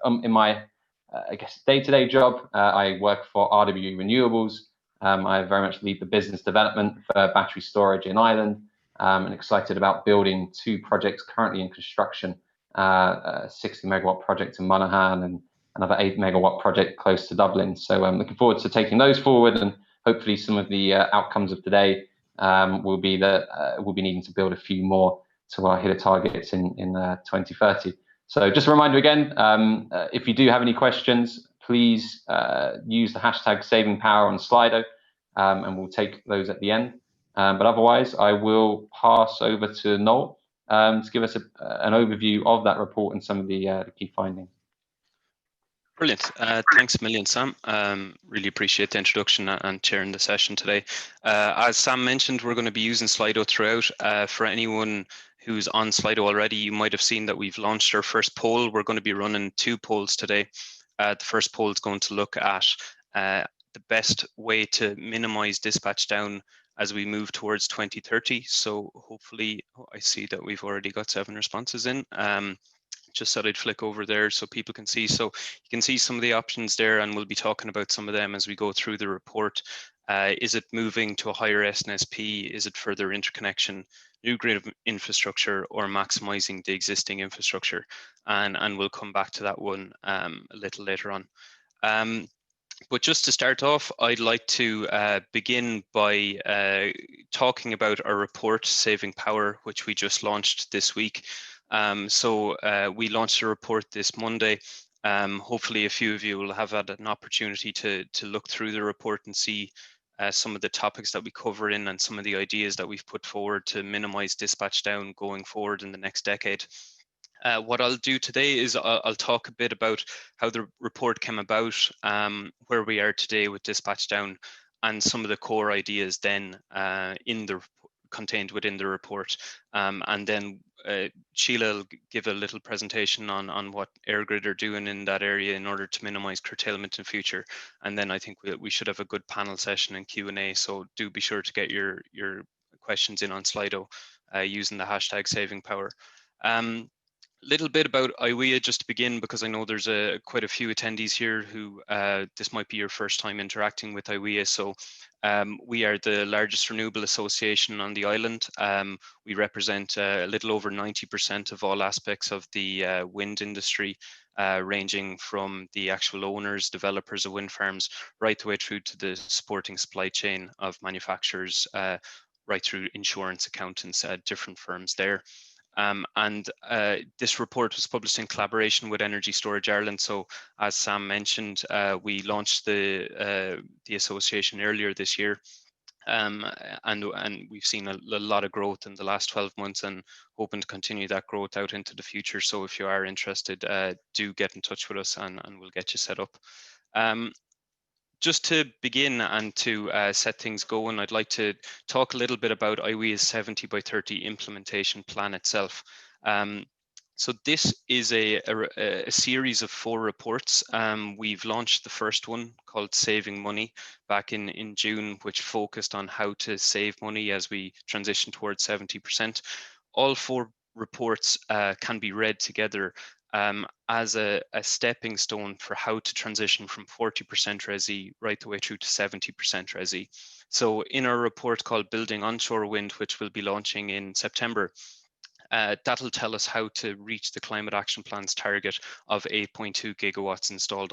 in my, I guess, day-to-day job, I work for RWE Renewables. I very much lead the business development for battery storage in Ireland, and excited about building 2 projects currently in construction, a 60 megawatt project in Monaghan and another 8 megawatt project close to Dublin. So I'm looking forward to taking those forward, and hopefully some of the outcomes of today will be that we'll be needing to build a few more to our HIDA targets in 2030. So just a reminder again, if you do have any questions, please use the hashtag #SavingPower on Slido, and we'll take those at the end. But otherwise, I will pass over to Noel to give us an overview of that report and some of the key findings. Brilliant. Thanks a million, Sam. Really appreciate the introduction and chairing the session today. As Sam mentioned, we're going to be using Slido throughout. For anyone who's on Slido already, you might have seen that we've launched our first poll. We're going to be running 2 polls today. The first poll is going to look at the best way to minimize dispatch down as we move towards 2030. So hopefully, I see that we've already got 7 responses in. Just thought I'd flick over there so people can see. So you can see some of the options there, and we'll be talking about some of them as we go through the report. Is it moving to a higher SNSP? Is it further interconnection, new grid infrastructure, or maximizing the existing infrastructure? And we'll come back to that one a little later on. But just to start off, I'd like to begin by talking about our report, Saving Power, which we just launched this week. So we launched a report this Monday. Hopefully a few of you will have had an opportunity to look through the report and see some of the topics that we cover in and some of the ideas that we've put forward to minimize dispatch down going forward in the next decade. What I'll do today is I'll talk a bit about how the report came about, where we are today with dispatch down, and some of the core ideas then contained within the report. And then Sheila will give a little presentation on what EirGrid are doing in that area in order to minimize curtailment in future. And then I think we should have a good panel session and Q&A. So do be sure to get your questions in on Slido using the hashtag #SavingPower. Little bit about IWEA just to begin, because I know there's quite a few attendees here who this might be your first time interacting with IWEA. So we are the largest renewable association on the island. We represent a little over 90% of all aspects of the wind industry, ranging from the actual owners, developers of wind farms, right the way through to the supporting supply chain of manufacturers, right through insurance accountants, different firms there. This report was published in collaboration with Energy Storage Ireland. So as Sam mentioned, we launched the association earlier this year. And we've seen a lot of growth in the last 12 months and hoping to continue that growth out into the future. So if you are interested, do get in touch with us and we'll get you set up. Just to begin and to set things going, I'd like to talk a little bit about IWEA's 70 by 30 implementation plan itself. So this is a series of 4 reports. We've launched the first one called Saving Money back in June, which focused on how to save money as we transition towards 70%. All 4 reports can be read together as a stepping stone for how to transition from 40% RESI right the way through to 70% RESI. So in our report called Building Onshore Wind, which we'll be launching in September, that'll tell us how to reach the Climate Action Plan's target of 8.2 gigawatts installed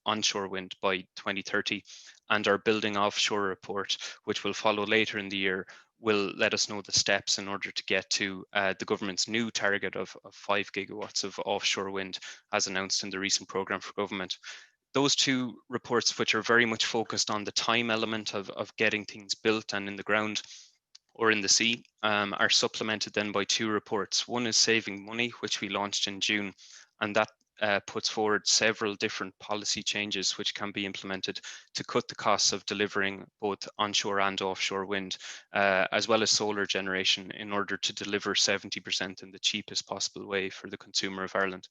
onshore wind by 2030. And our Building Offshore report, which will follow later in the year, will let us know the steps in order to get to the government's new target of 5 gigawatts of offshore wind, as announced in the recent programme for government. Those 2 reports, which are very much focused on the time element of getting things built and in the ground or in the sea, are supplemented then by 2 reports. One is Saving Money, which we launched in June, and that puts forward several different policy changes which can be implemented to cut the costs of delivering both onshore and offshore wind, as well as solar generation, in order to deliver 70% in the cheapest possible way for the consumer of Ireland.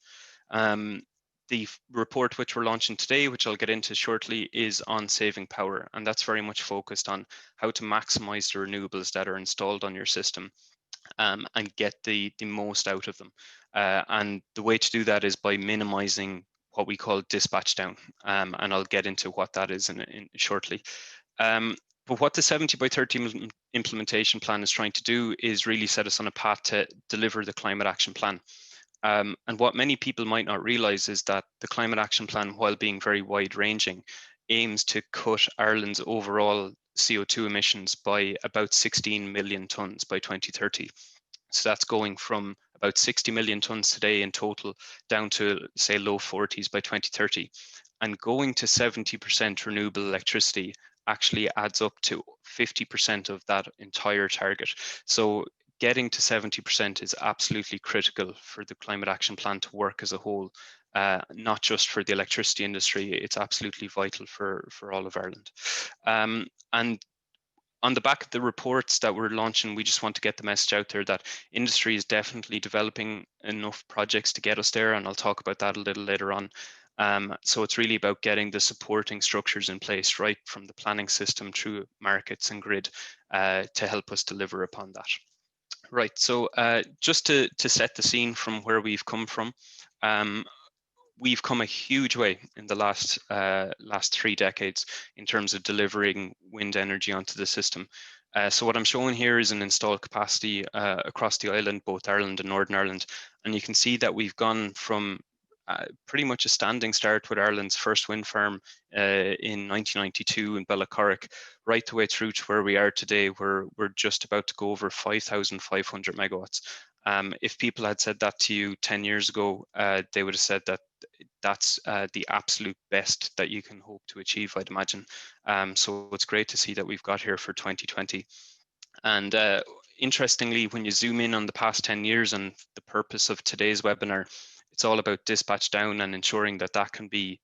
The report which we're launching today, which I'll get into shortly, is on Saving Power, and that's very much focused on how to maximize the renewables that are installed on your system and get the most out of them. And the way to do that is by minimizing what we call dispatch down, and I'll get into what that is in shortly. But what the 70 by 30 implementation plan is trying to do is really set us on a path to deliver the climate action plan. And what many people might not realize is that the climate action plan, while being very wide ranging, aims to cut Ireland's overall CO2 emissions by about 16 million tonnes by 2030. So that's going from about 60 million tonnes today in total down to, say, low 40s by 2030. And going to 70% renewable electricity actually adds up to 50% of that entire target. So getting to 70% is absolutely critical for the climate action plan to work as a whole, not just for the electricity industry. It's absolutely vital for all of Ireland. And on the back of the reports that we're launching, we just want to get the message out there that industry is definitely developing enough projects to get us there, and I'll talk about that a little later on. So it's really about getting the supporting structures in place, right from the planning system through markets and grid, to help us deliver upon that. Right, so just to set the scene from where we've come from, we've come a huge way in the last 3 decades in terms of delivering wind energy onto the system. So what I'm showing here is an installed capacity across the island, both Ireland and Northern Ireland. And you can see that we've gone from pretty much a standing start with Ireland's first wind farm in 1992 in Bellacorrick, right the way through to where we are today, where we're just about to go over 5,500 megawatts. If people had said that to you 10 years ago, they would have said that that's the absolute best that you can hope to achieve, I'd imagine. So it's great to see that we've got here for 2020. And interestingly, when you zoom in on the past 10 years and the purpose of today's webinar, it's all about dispatch down and ensuring that that can be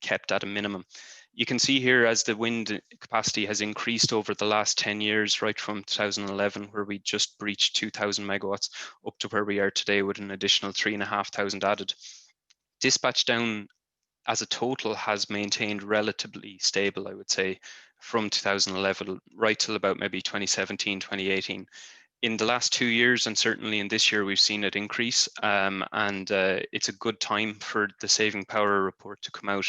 kept at a minimum. You can see here as the wind capacity has increased over the last 10 years, right from 2011, where we just breached 2,000 megawatts, up to where we are today with an additional 3,500 added. Dispatch down as a total has maintained relatively stable, I would say, from 2011 right till about maybe 2017, 2018. In the last 2 years, and certainly in this year, we've seen it increase, and it's a good time for the Saving Power report to come out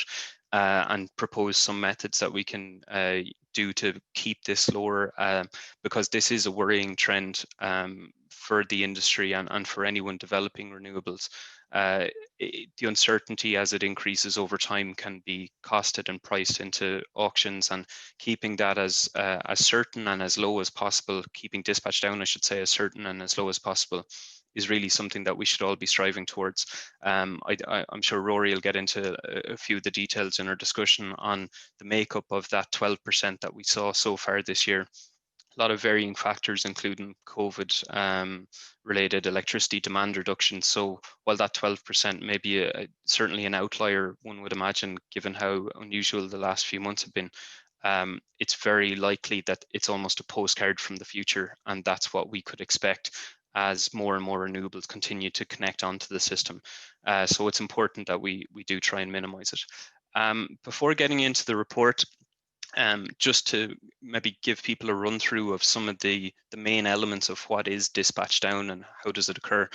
and propose some methods that we can do to keep this lower, because this is a worrying trend for the industry and for anyone developing renewables. The uncertainty as it increases over time can be costed and priced into auctions, and keeping that as certain and as low as possible, keeping dispatch down, I should say, as certain and as low as possible, is really something that we should all be striving towards. I'm sure Rory will get into a few of the details in our discussion on the makeup of that 12% that we saw so far this year. A lot of varying factors, including COVID related electricity demand reduction. So while that 12% may be certainly an outlier, one would imagine, given how unusual the last few months have been, it's very likely that it's almost a postcard from the future, and that's what we could expect as more and more renewables continue to connect onto the system. So it's important that we do try and minimize it. Before getting into the report, just to maybe give people a run through of some of the main elements of what is dispatch down and how does it occur.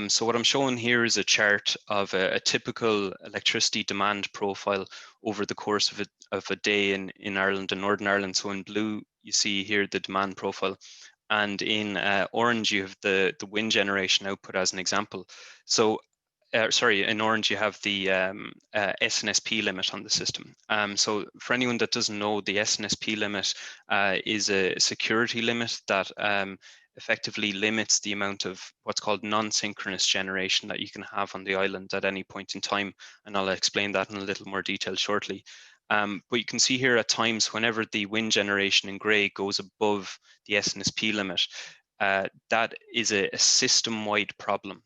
So what I'm showing here is a chart of a typical electricity demand profile over the course of a day in Ireland and Northern Ireland. So in blue, you see here the demand profile. And in orange, you have the wind generation output as an example. So sorry, in orange you have the SNSP limit on the system. So for anyone that doesn't know, the SNSP limit is a security limit that effectively limits the amount of what's called non-synchronous generation that you can have on the island at any point in time. And I'll explain that in a little more detail shortly. But you can see here at times, whenever the wind generation in grey goes above the SNSP limit, that is a system-wide problem.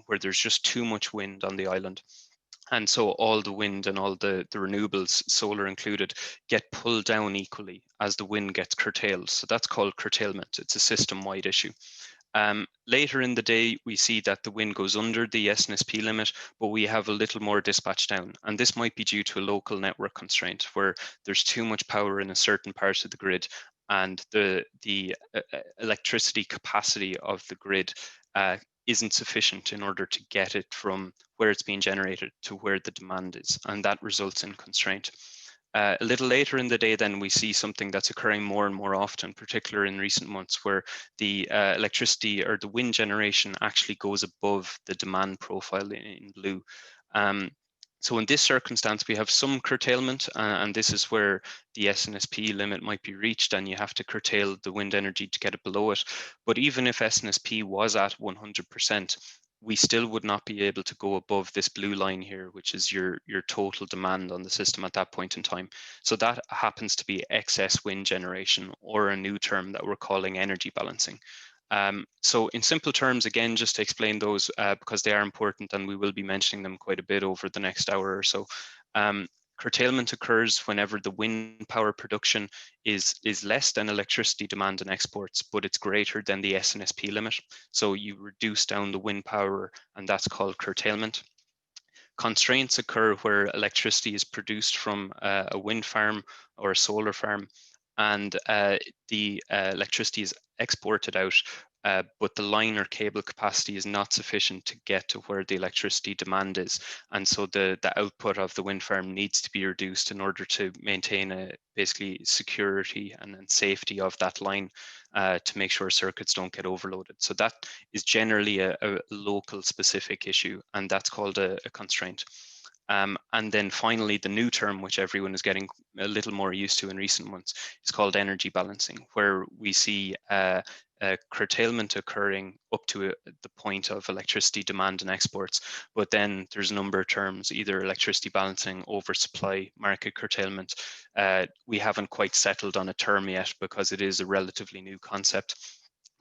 Where there's just too much wind on the island. And so all the wind and all the renewables, solar included, get pulled down equally as the wind gets curtailed. So that's called curtailment. It's a system-wide issue. Later in the day, we see that the wind goes under the SNSP limit, but we have a little more dispatch down. And this might be due to a local network constraint where there's too much power in a certain part of the grid, and the electricity capacity of the grid isn't sufficient in order to get it from where it's being generated to where the demand is, and that results in constraint. A little later in the day, then we see something that's occurring more and more often, particularly in recent months, where the electricity or the wind generation actually goes above the demand profile in blue. So in this circumstance, we have some curtailment, and this is where the SNSP limit might be reached, and you have to curtail the wind energy to get it below it. But even if SNSP was at 100%, we still would not be able to go above this blue line here, which is your total demand on the system at that point in time. So that happens to be excess wind generation, or a new term that we're calling energy balancing. So in simple terms, again, just to explain those because they are important and we will be mentioning them quite a bit over the next hour or so. Curtailment occurs whenever the wind power production is less than electricity demand and exports, but it's greater than the SNSP limit. So you reduce down the wind power, and that's called curtailment. Constraints occur where electricity is produced from a wind farm or a solar farm, and the electricity is exported out, but the line or cable capacity is not sufficient to get to where the electricity demand is. And so the output of the wind farm needs to be reduced in order to maintain basically security and safety of that line to make sure circuits don't get overloaded. So that is generally a local specific issue, and that's called a constraint. And then finally, the new term, which everyone is getting a little more used to in recent months, is called energy balancing, where we see curtailment occurring up to the point of electricity demand and exports. But then there's a number of terms, either electricity balancing, oversupply, market curtailment. We haven't quite settled on a term yet because it is a relatively new concept.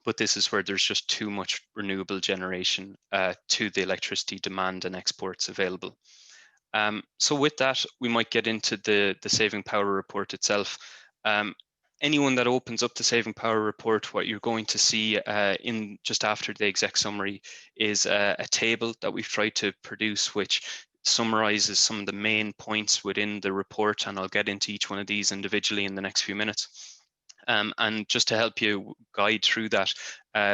But this is where there's just too much renewable generation to the electricity demand and exports available. So with that, we might get into the Saving Power report itself. Anyone that opens up the Saving Power report, what you're going to see in just after the exec summary is a table that we've tried to produce, which summarizes some of the main points within the report, and I'll get into each one of these individually in the next few minutes. And just to help you guide through that,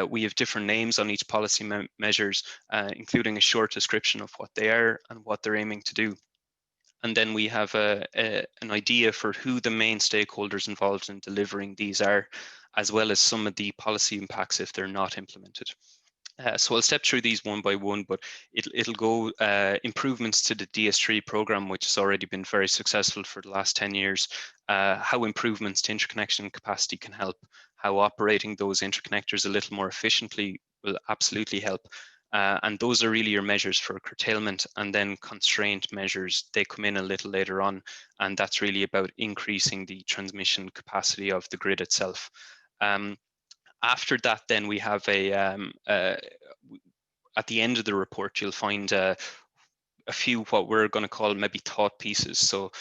we have different names on each policy measures, including a short description of what they are and what they're aiming to do. And then we have an idea for who the main stakeholders involved in delivering these are, as well as some of the policy impacts if they're not implemented. So I'll step through these one by one, but it'll go improvements to the DS3 program, which has already been very successful for the last 10 years, how improvements to interconnection capacity can help, how operating those interconnectors a little more efficiently will absolutely help. And those are really your measures for curtailment, and then constraint measures, they come in a little later on, and that's really about increasing the transmission capacity of the grid itself. After that, then we have at the end of the report, you'll find a few what we're going to call maybe thought pieces. So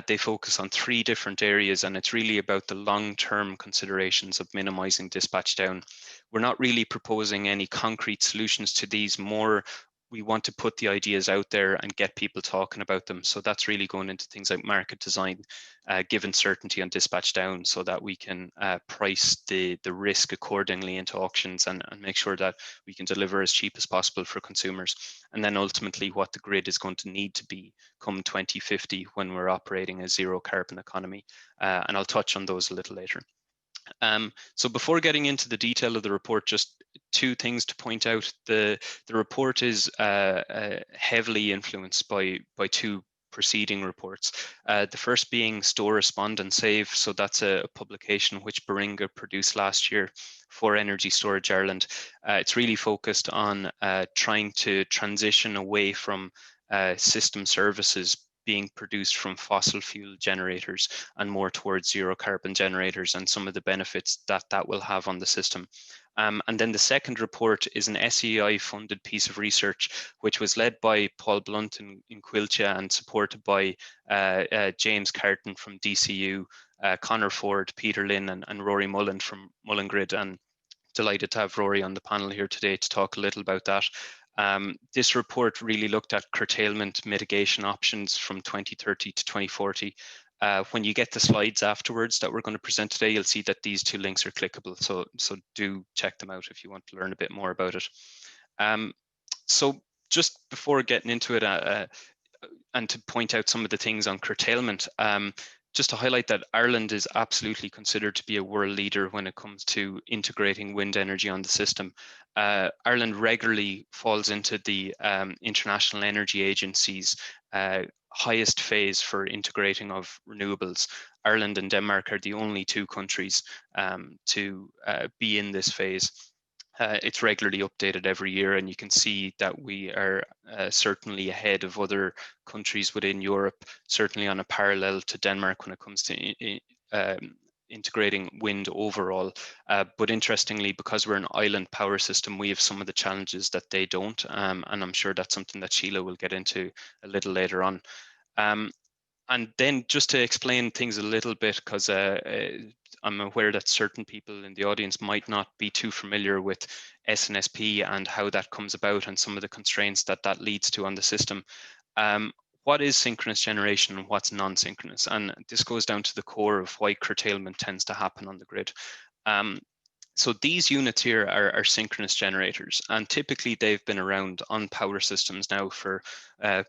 they focus on 3 different areas, and it's really about the long-term considerations of minimizing dispatch down. We're not really proposing any concrete solutions to these, more we want to put the ideas out there and get people talking about them. So that's really going into things like market design, give uncertainty on dispatch down so that we can price the risk accordingly into auctions and make sure that we can deliver as cheap as possible for consumers. And then ultimately what the grid is going to need to be come 2050 when we're operating a zero carbon economy. And I'll touch on those a little later. So before getting into the detail of the report, just 2 things to point out. The report is heavily influenced by 2 preceding reports. The first being Store, Respond and Save. So that's a publication which Baringa produced last year for Energy Storage Ireland. It's really focused on trying to transition away from system services being produced from fossil fuel generators and more towards zero carbon generators and some of the benefits that will have on the system. And then the second report is an SEI funded piece of research, which was led by Paul Blunt in Quilcha and supported by James Carton from DCU, Conor Ford, Peter Lynn and Rory Mullen from Mullingrid. And delighted to have Rory on the panel here today to talk a little about that. This report really looked at curtailment mitigation options from 2030 to 2040. When you get the slides afterwards that we're going to present today, you'll see that these 2 links are clickable. So do check them out if you want to learn a bit more about it. So just before getting into it, and to point out some of the things on curtailment, just to highlight that Ireland is absolutely considered to be a world leader when it comes to integrating wind energy on the system. Ireland regularly falls into the International Energy Agency's highest phase for integrating of renewables. Ireland and Denmark are the only two countries to be in this phase. It's regularly updated every year, and you can see that we are certainly ahead of other countries within Europe, certainly on a parallel to Denmark when it comes to integrating wind overall. But interestingly, because we're an island power system, we have some of the challenges that they don't, and I'm sure that's something that Sheila will get into a little later on. And then just to explain things a little bit, because I'm aware that certain people in the audience might not be too familiar with SNSP and how that comes about and some of the constraints that that leads to on the system. What is synchronous generation and what's non-synchronous? And this goes down to the core of why curtailment tends to happen on the grid. So these units here are synchronous generators, and typically they've been around on power systems now for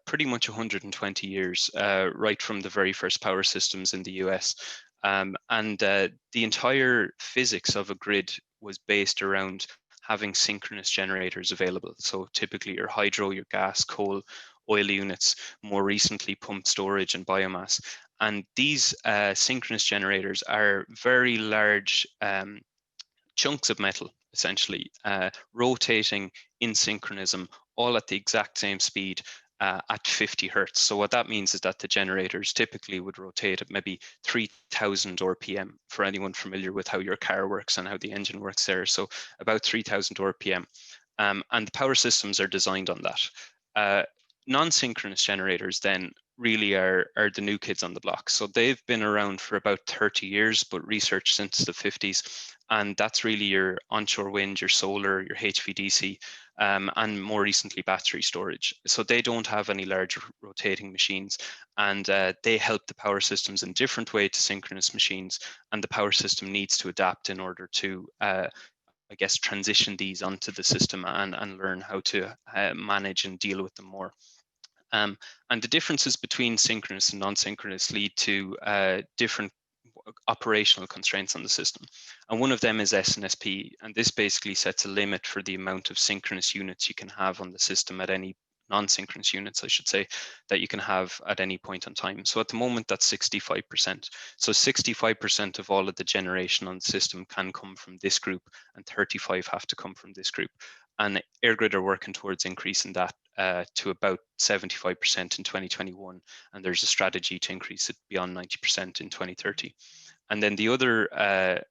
pretty much 120 years, right from the very first power systems in the US. The entire physics of a grid was based around having synchronous generators available. So typically your hydro, your gas, coal, oil units, more recently pumped storage and biomass. And these synchronous generators are very large chunks of metal, essentially, rotating in synchronism, all at the exact same speed at 50 hertz. So what that means is that the generators typically would rotate at maybe 3,000 RPM, for anyone familiar with how your car works and how the engine works there. So about 3,000 RPM. And the power systems are designed on that. Non-synchronous generators then really are the new kids on the block. So they've been around for about 30 years, but research since the 50s. And that's really your onshore wind, your solar, your HVDC, and more recently battery storage. So they don't have any large rotating machines, and they help the power systems in different way to synchronous machines. And the power system needs to adapt in order to I guess, transition these onto the system and learn how to manage and deal with them more. And the differences between synchronous and non-synchronous lead to different operational constraints on the system. And one of them is SNSP, and this basically sets a limit for the amount of synchronous units you can have on the system at any non-synchronous units, I should say, that you can have at any point in time. So at the moment, that's 65%. So 65% of all of the generation on the system can come from this group, and 35 have to come from this group. And EirGrid are working towards increasing that to about 75% in 2021, and there's a strategy to increase it beyond 90% in 2030. And then the other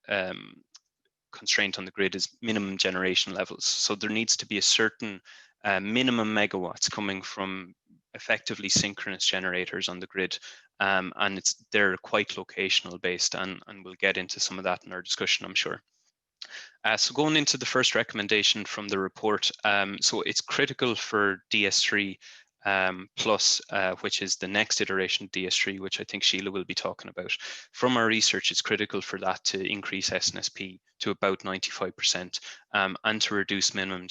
constraint on the grid is minimum generation levels. So there needs to be a certain minimum megawatts coming from effectively synchronous generators on the grid, and they're quite locational based, and we'll get into some of that in our discussion, I'm sure. So going into the first recommendation from the report, so it's critical for DS3 plus, which is the next iteration of DS3, which I think Sheila will be talking about. From our research, it's critical for that to increase SNSP to about 95% and to reduce minimum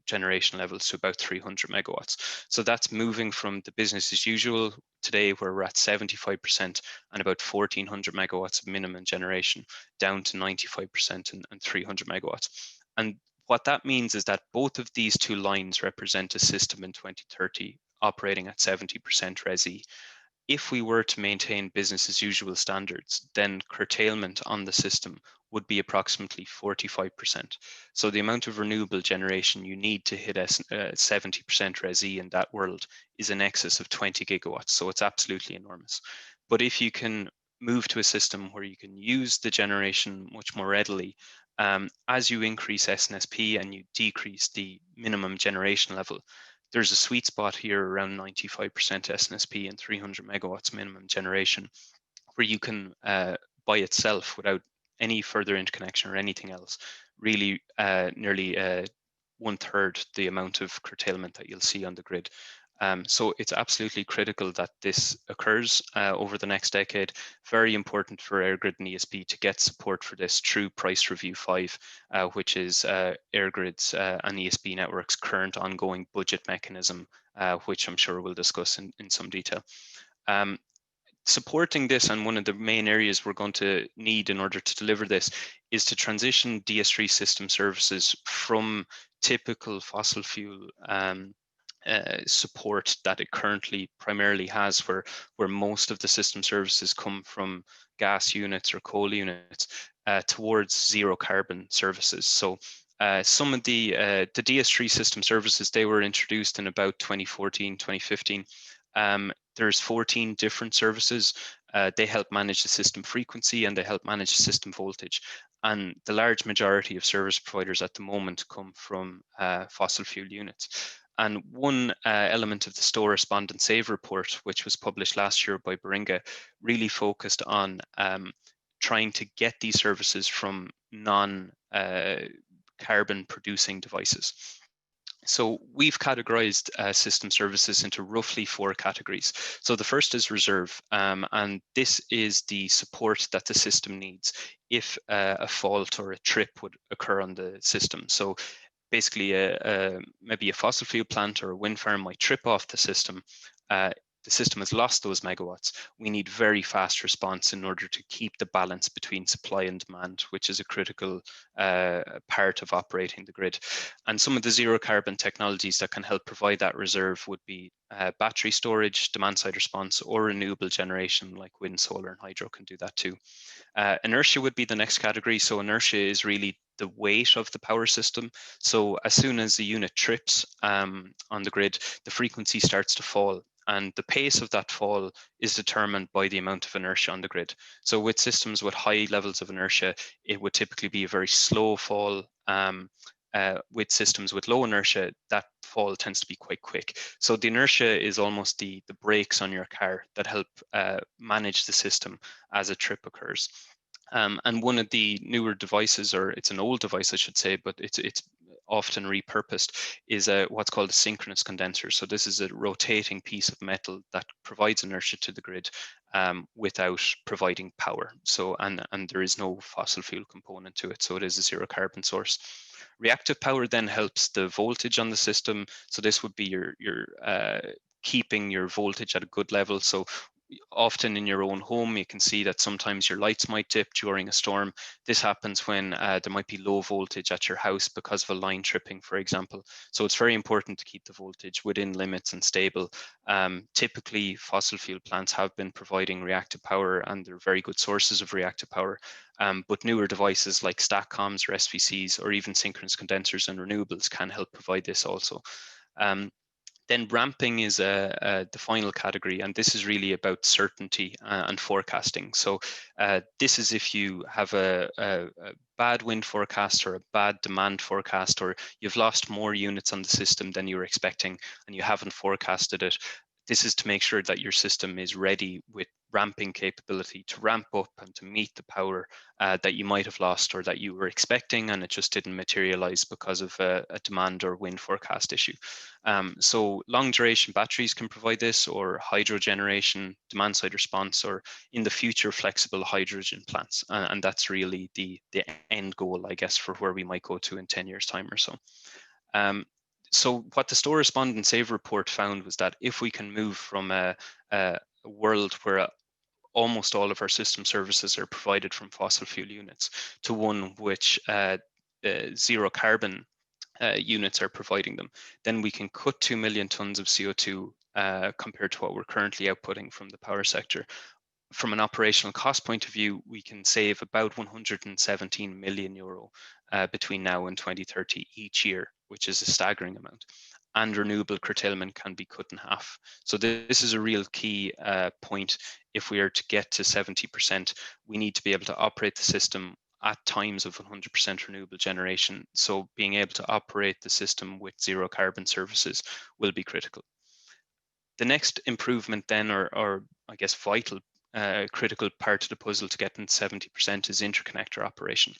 generation levels to about 300 megawatts. So that's moving from the business as usual today, where we're at 75% and about 1,400 megawatts of minimum generation, down to 95% and 300 megawatts. And what that means is that both of these two lines represent a system in 2030 operating at 70% RESI. If we were to maintain business as usual standards, then curtailment on the system would be approximately 45%. So the amount of renewable generation you need to hit 70% RESI in that world is in excess of 20 gigawatts. So it's absolutely enormous. But if you can move to a system where you can use the generation much more readily, as you increase SNSP and you decrease the minimum generation level, there's a sweet spot here around 95% SNSP and 300 megawatts minimum generation, where you can, by itself, without any further interconnection or anything else, really nearly 1/3 the amount of curtailment that you'll see on the grid. So it's absolutely critical that this occurs over the next decade. Very important for EirGrid and ESB to get support for this through Price Review 5, which is EirGrid's and ESB network's current ongoing budget mechanism, which I'm sure we'll discuss in some detail. Supporting this, and one of the main areas we're going to need in order to deliver this, is to transition DS3 System Services from typical fossil fuel support that it currently primarily has, where most of the system services come from gas units or coal units, towards zero carbon services. So some of the DS3 System Services, they were introduced in about 2014, 2015. There's 14 different services. They help manage the system frequency and they help manage the system voltage. And the large majority of service providers at the moment come from fossil fuel units. And one element of the Store, Respond and Save report, which was published last year by Baringa, really focused on trying to get these services from non-carbon producing devices. So we've categorized system services into roughly 4 categories. So the first is reserve, and this is the support that the system needs if a fault or a trip would occur on the system. So basically, maybe a fossil fuel plant or a wind farm might trip off the system. The system has lost those megawatts. We need very fast response in order to keep the balance between supply and demand, which is a critical part of operating the grid. And some of the zero carbon technologies that can help provide that reserve would be battery storage, demand side response, or renewable generation like wind, solar, and hydro can do that too. Inertia would be the next category. So inertia is really the weight of the power system. So as soon as the unit trips on the grid, the frequency starts to fall. And the pace of that fall is determined by the amount of inertia on the grid. So with systems with high levels of inertia, it would typically be a very slow fall. With systems with low inertia, that fall tends to be quite quick. So the inertia is almost the brakes on your car that help manage the system as a trip occurs. And one of the newer devices, or it's an old device, I should say, but it's often repurposed, is what's called a synchronous condenser. So this is a rotating piece of metal that provides inertia to the grid without providing power. So and there is no fossil fuel component to it. So it is a zero carbon source. Reactive power then helps the voltage on the system. So this would be your keeping your voltage at a good level. So often in your own home, you can see that sometimes your lights might dip during a storm. This happens when there might be low voltage at your house because of a line tripping, for example. So it's very important to keep the voltage within limits and stable. Typically, fossil fuel plants have been providing reactive power, and they're very good sources of reactive power. But newer devices like StatComs or SVCs, or even synchronous condensers and renewables can help provide this also. Then ramping is the final category, and this is really about certainty and forecasting. So this is if you have a bad wind forecast or a bad demand forecast, or you've lost more units on the system than you were expecting and you haven't forecasted it. This is to make sure that your system is ready with ramping capability to ramp up and to meet the power that you might have lost or that you were expecting and it just didn't materialize because of a demand or wind forecast issue. So long duration batteries can provide this, or hydro generation, demand side response, or in the future flexible hydrogen plants. And that's really the end goal, I guess, for where we might go to in 10 years time or so. So what the Store, Respond and Save report found was that if we can move from a world where almost all of our system services are provided from fossil fuel units to one which zero carbon units are providing them, then we can cut 2 million tons of CO2 compared to what we're currently outputting from the power sector. From an operational cost point of view, we can save about 117 million euro between now and 2030 each year, which is a staggering amount. And renewable curtailment can be cut in half. So this is a real key point. If we are to get to 70%, we need to be able to operate the system at times of 100% renewable generation. So being able to operate the system with zero carbon services will be critical. The next improvement then, or I guess vital critical part of the puzzle to get in 70% is interconnector operation.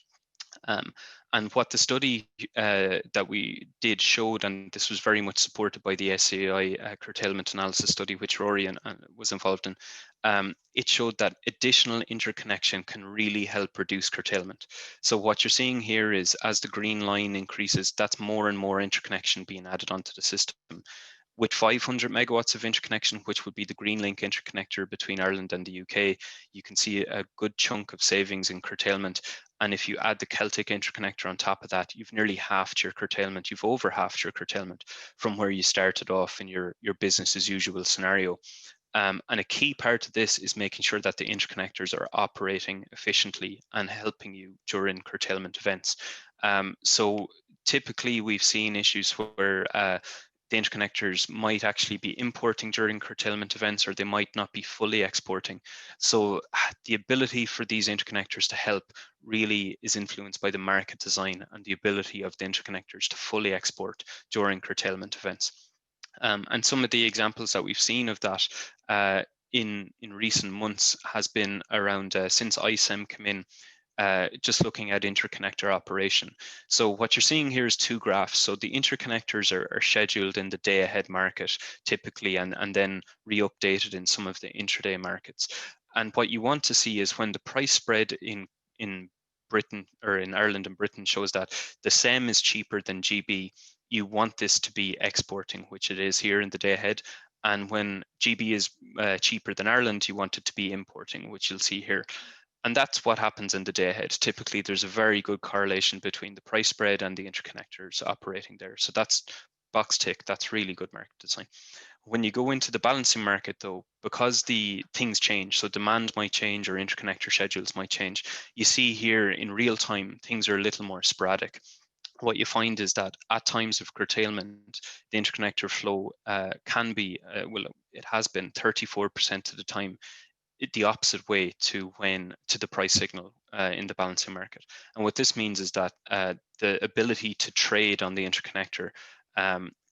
And what the study that we did showed, and this was very much supported by the SCI curtailment analysis study, which Rory was involved in, it showed that additional interconnection can really help reduce curtailment. So what you're seeing here is, as the green line increases, that's more and more interconnection being added onto the system. With 500 megawatts of interconnection, which would be the Greenlink interconnector between Ireland and the UK, you can see a good chunk of savings in curtailment. And if you add the Celtic interconnector on top of that, you've nearly halved your curtailment. You've over halved your curtailment from where you started off in your business as usual scenario. And a key part of this is making sure that the interconnectors are operating efficiently and helping you during curtailment events. So typically we've seen issues where the interconnectors might actually be importing during curtailment events, or they might not be fully exporting. So the ability for these interconnectors to help really is influenced by the market design and the ability of the interconnectors to fully export during curtailment events. And some of the examples that we've seen of that in recent months has been around since ISEM came in, just looking at interconnector operation. So what you're seeing here is two graphs. So the interconnectors are scheduled in the day ahead market typically, and then re-updated in some of the intraday markets. And what you want to see is when the price spread in Britain, or in Ireland and Britain, shows that the SEM is cheaper than GB, you want this to be exporting, which it is here in the day ahead. And when GB is cheaper than Ireland, you want it to be importing, which you'll see here. And that's what happens in the day ahead. Typically, there's a very good correlation between the price spread and the interconnectors operating there. So that's box tick. That's really good market design. When you go into the balancing market, though, because the things change, so demand might change or interconnector schedules might change, you see here in real time, things are a little more sporadic. What you find is that at times of curtailment, the interconnector flow can be, well, it has been 34% of the time, the opposite way to the price signal in the balancing market. And what this means is that the ability to trade on the interconnector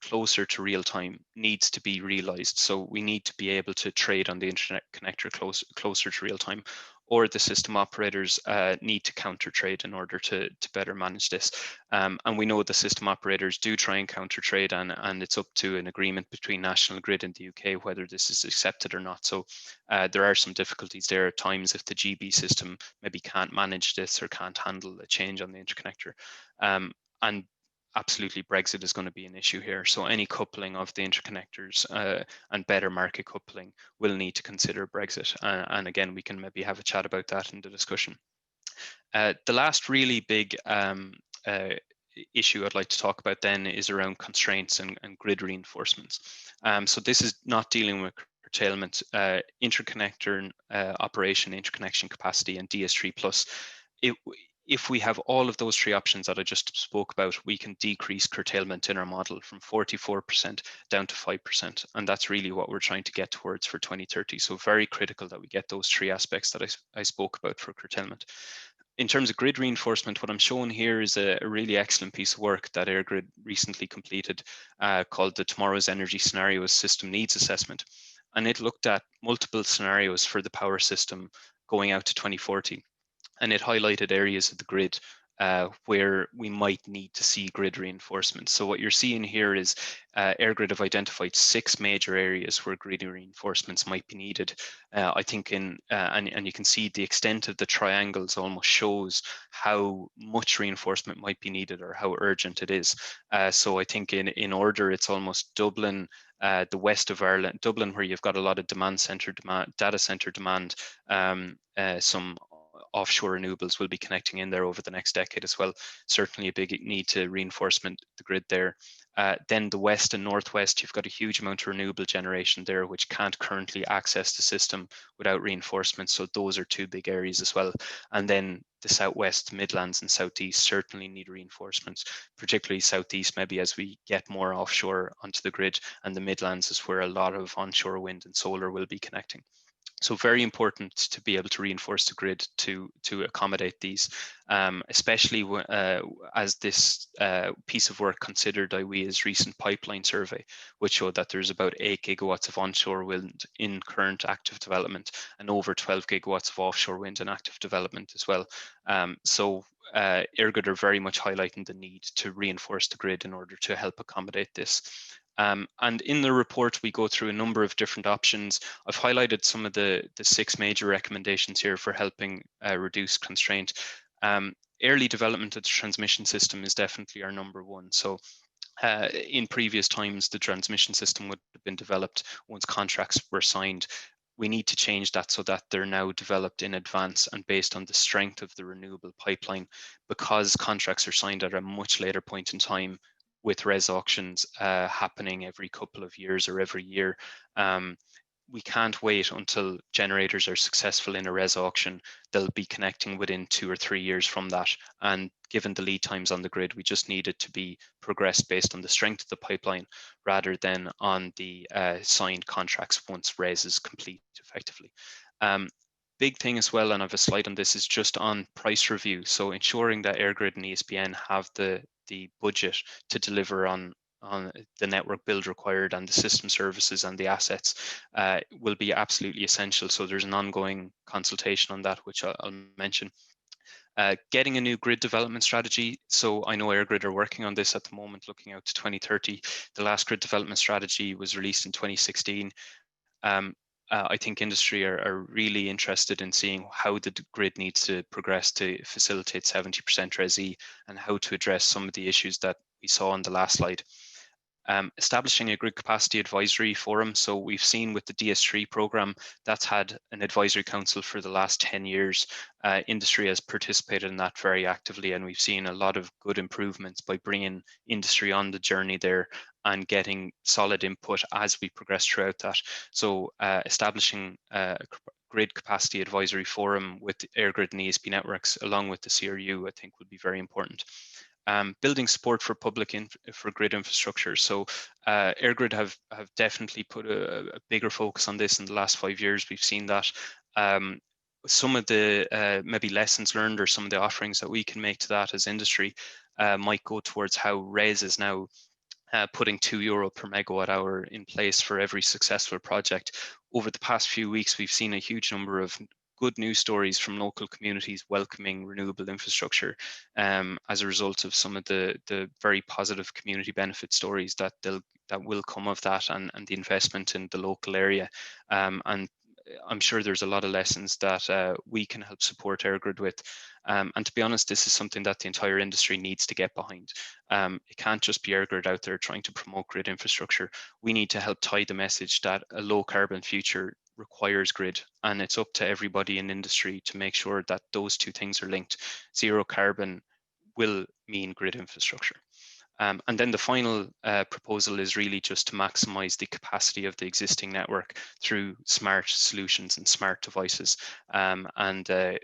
closer to real time needs to be realized. So we need to be able to trade on the interconnector closer to real time, or the system operators need to counter trade in order to better manage this. And we know the system operators do try and counter trade, and it's up to an agreement between National Grid and the UK whether this is accepted or not. So there are some difficulties there at times if the GB system maybe can't manage this or can't handle a change on the interconnector. And absolutely, Brexit is going to be an issue here. So any coupling of the interconnectors and better market coupling will need to consider Brexit. And again, we can maybe have a chat about that in the discussion. The last really big issue I'd like to talk about then is around constraints and grid reinforcements. So this is not dealing with curtailment, interconnector operation, interconnection capacity, and DS3+. If we have all of those three options that I just spoke about, we can decrease curtailment in our model from 44% down to 5%. And that's really what we're trying to get towards for 2030. So very critical that we get those three aspects that I spoke about for curtailment. In terms of grid reinforcement, what I'm showing here is a really excellent piece of work that EirGrid recently completed called the Tomorrow's Energy Scenarios System Needs Assessment. And it looked at multiple scenarios for the power system going out to 2040. And it highlighted areas of the grid where we might need to see grid reinforcement. So what you're seeing here is EirGrid have identified 6 major areas where grid reinforcements might be needed. I think and you can see the extent of the triangles almost shows how much reinforcement might be needed or how urgent it is. So I think in order, it's almost Dublin, the west of Ireland, Dublin, where you've got a lot of data center demand, some offshore renewables will be connecting in there over the next decade as well. Certainly a big need to reinforcement the grid there. Then the west and northwest, you've got a huge amount of renewable generation there, which can't currently access the system without reinforcement. So those are 2 big areas as well. And then the southwest, Midlands, and southeast certainly need reinforcements, particularly southeast, maybe as we get more offshore onto the grid, and the Midlands is where a lot of onshore wind and solar will be connecting. So very important to be able to reinforce the grid to accommodate these, especially as this piece of work considered IWEA's recent pipeline survey, which showed that there's about 8 gigawatts of onshore wind in current active development and over 12 gigawatts of offshore wind in active development as well. So EirGrid are very much highlighting the need to reinforce the grid in order to help accommodate this. And in the report, we go through a number of different options. I've highlighted some of the 6 major recommendations here for helping reduce constraint. Early development of the transmission system is definitely our #1. So in previous times, the transmission system would have been developed once contracts were signed. We need to change that so that they're now developed in advance and based on the strength of the renewable pipeline, because contracts are signed at a much later point in time with res auctions happening every couple of years or every year. We can't wait until generators are successful in a res auction. They'll be connecting within 2 or 3 years from that. And given the lead times on the grid, we just need it to be progressed based on the strength of the pipeline rather than on the signed contracts once res is complete effectively. Big thing as well, and I have a slide on this, is just on price review. So ensuring that EirGrid and ESBN have the budget to deliver on the network build required and the system services and the assets will be absolutely essential. So there's an ongoing consultation on that, which I'll mention. Getting a new grid development strategy. So I know EirGrid are working on this at the moment, looking out to 2030. The last grid development strategy was released in 2016. I think industry are really interested in seeing how the grid needs to progress to facilitate 70% RESI and how to address some of the issues that we saw on the last slide. Establishing a grid capacity advisory forum. So we've seen with the DS3 program, that's had an advisory council for the last 10 years. Industry has participated in that very actively, and we've seen a lot of good improvements by bringing industry on the journey there and getting solid input as we progress throughout that. So establishing a grid capacity advisory forum with EirGrid and ESB networks along with the CRU, I think would be very important. Building support for for grid infrastructure. So EirGrid have definitely put a bigger focus on this in the last 5 years. We've seen that. Some of the maybe lessons learned or some of the offerings that we can make to that as industry might go towards how RES is now putting €2 per megawatt hour in place for every successful project. Over the past few weeks, we've seen a huge number of good news stories from local communities welcoming renewable infrastructure as a result of some of the very positive community benefit stories that will come of that and the investment in the local area. And I'm sure there's a lot of lessons that we can help support EirGrid with. And to be honest, this is something that the entire industry needs to get behind. It can't just be EirGrid out there trying to promote grid infrastructure. We need to help tie the message that a low carbon future requires grid, and it's up to everybody in industry to make sure that those two things are linked. Zero carbon will mean grid infrastructure. And then the final proposal is really just to maximize the capacity of the existing network through smart solutions and smart devices. There's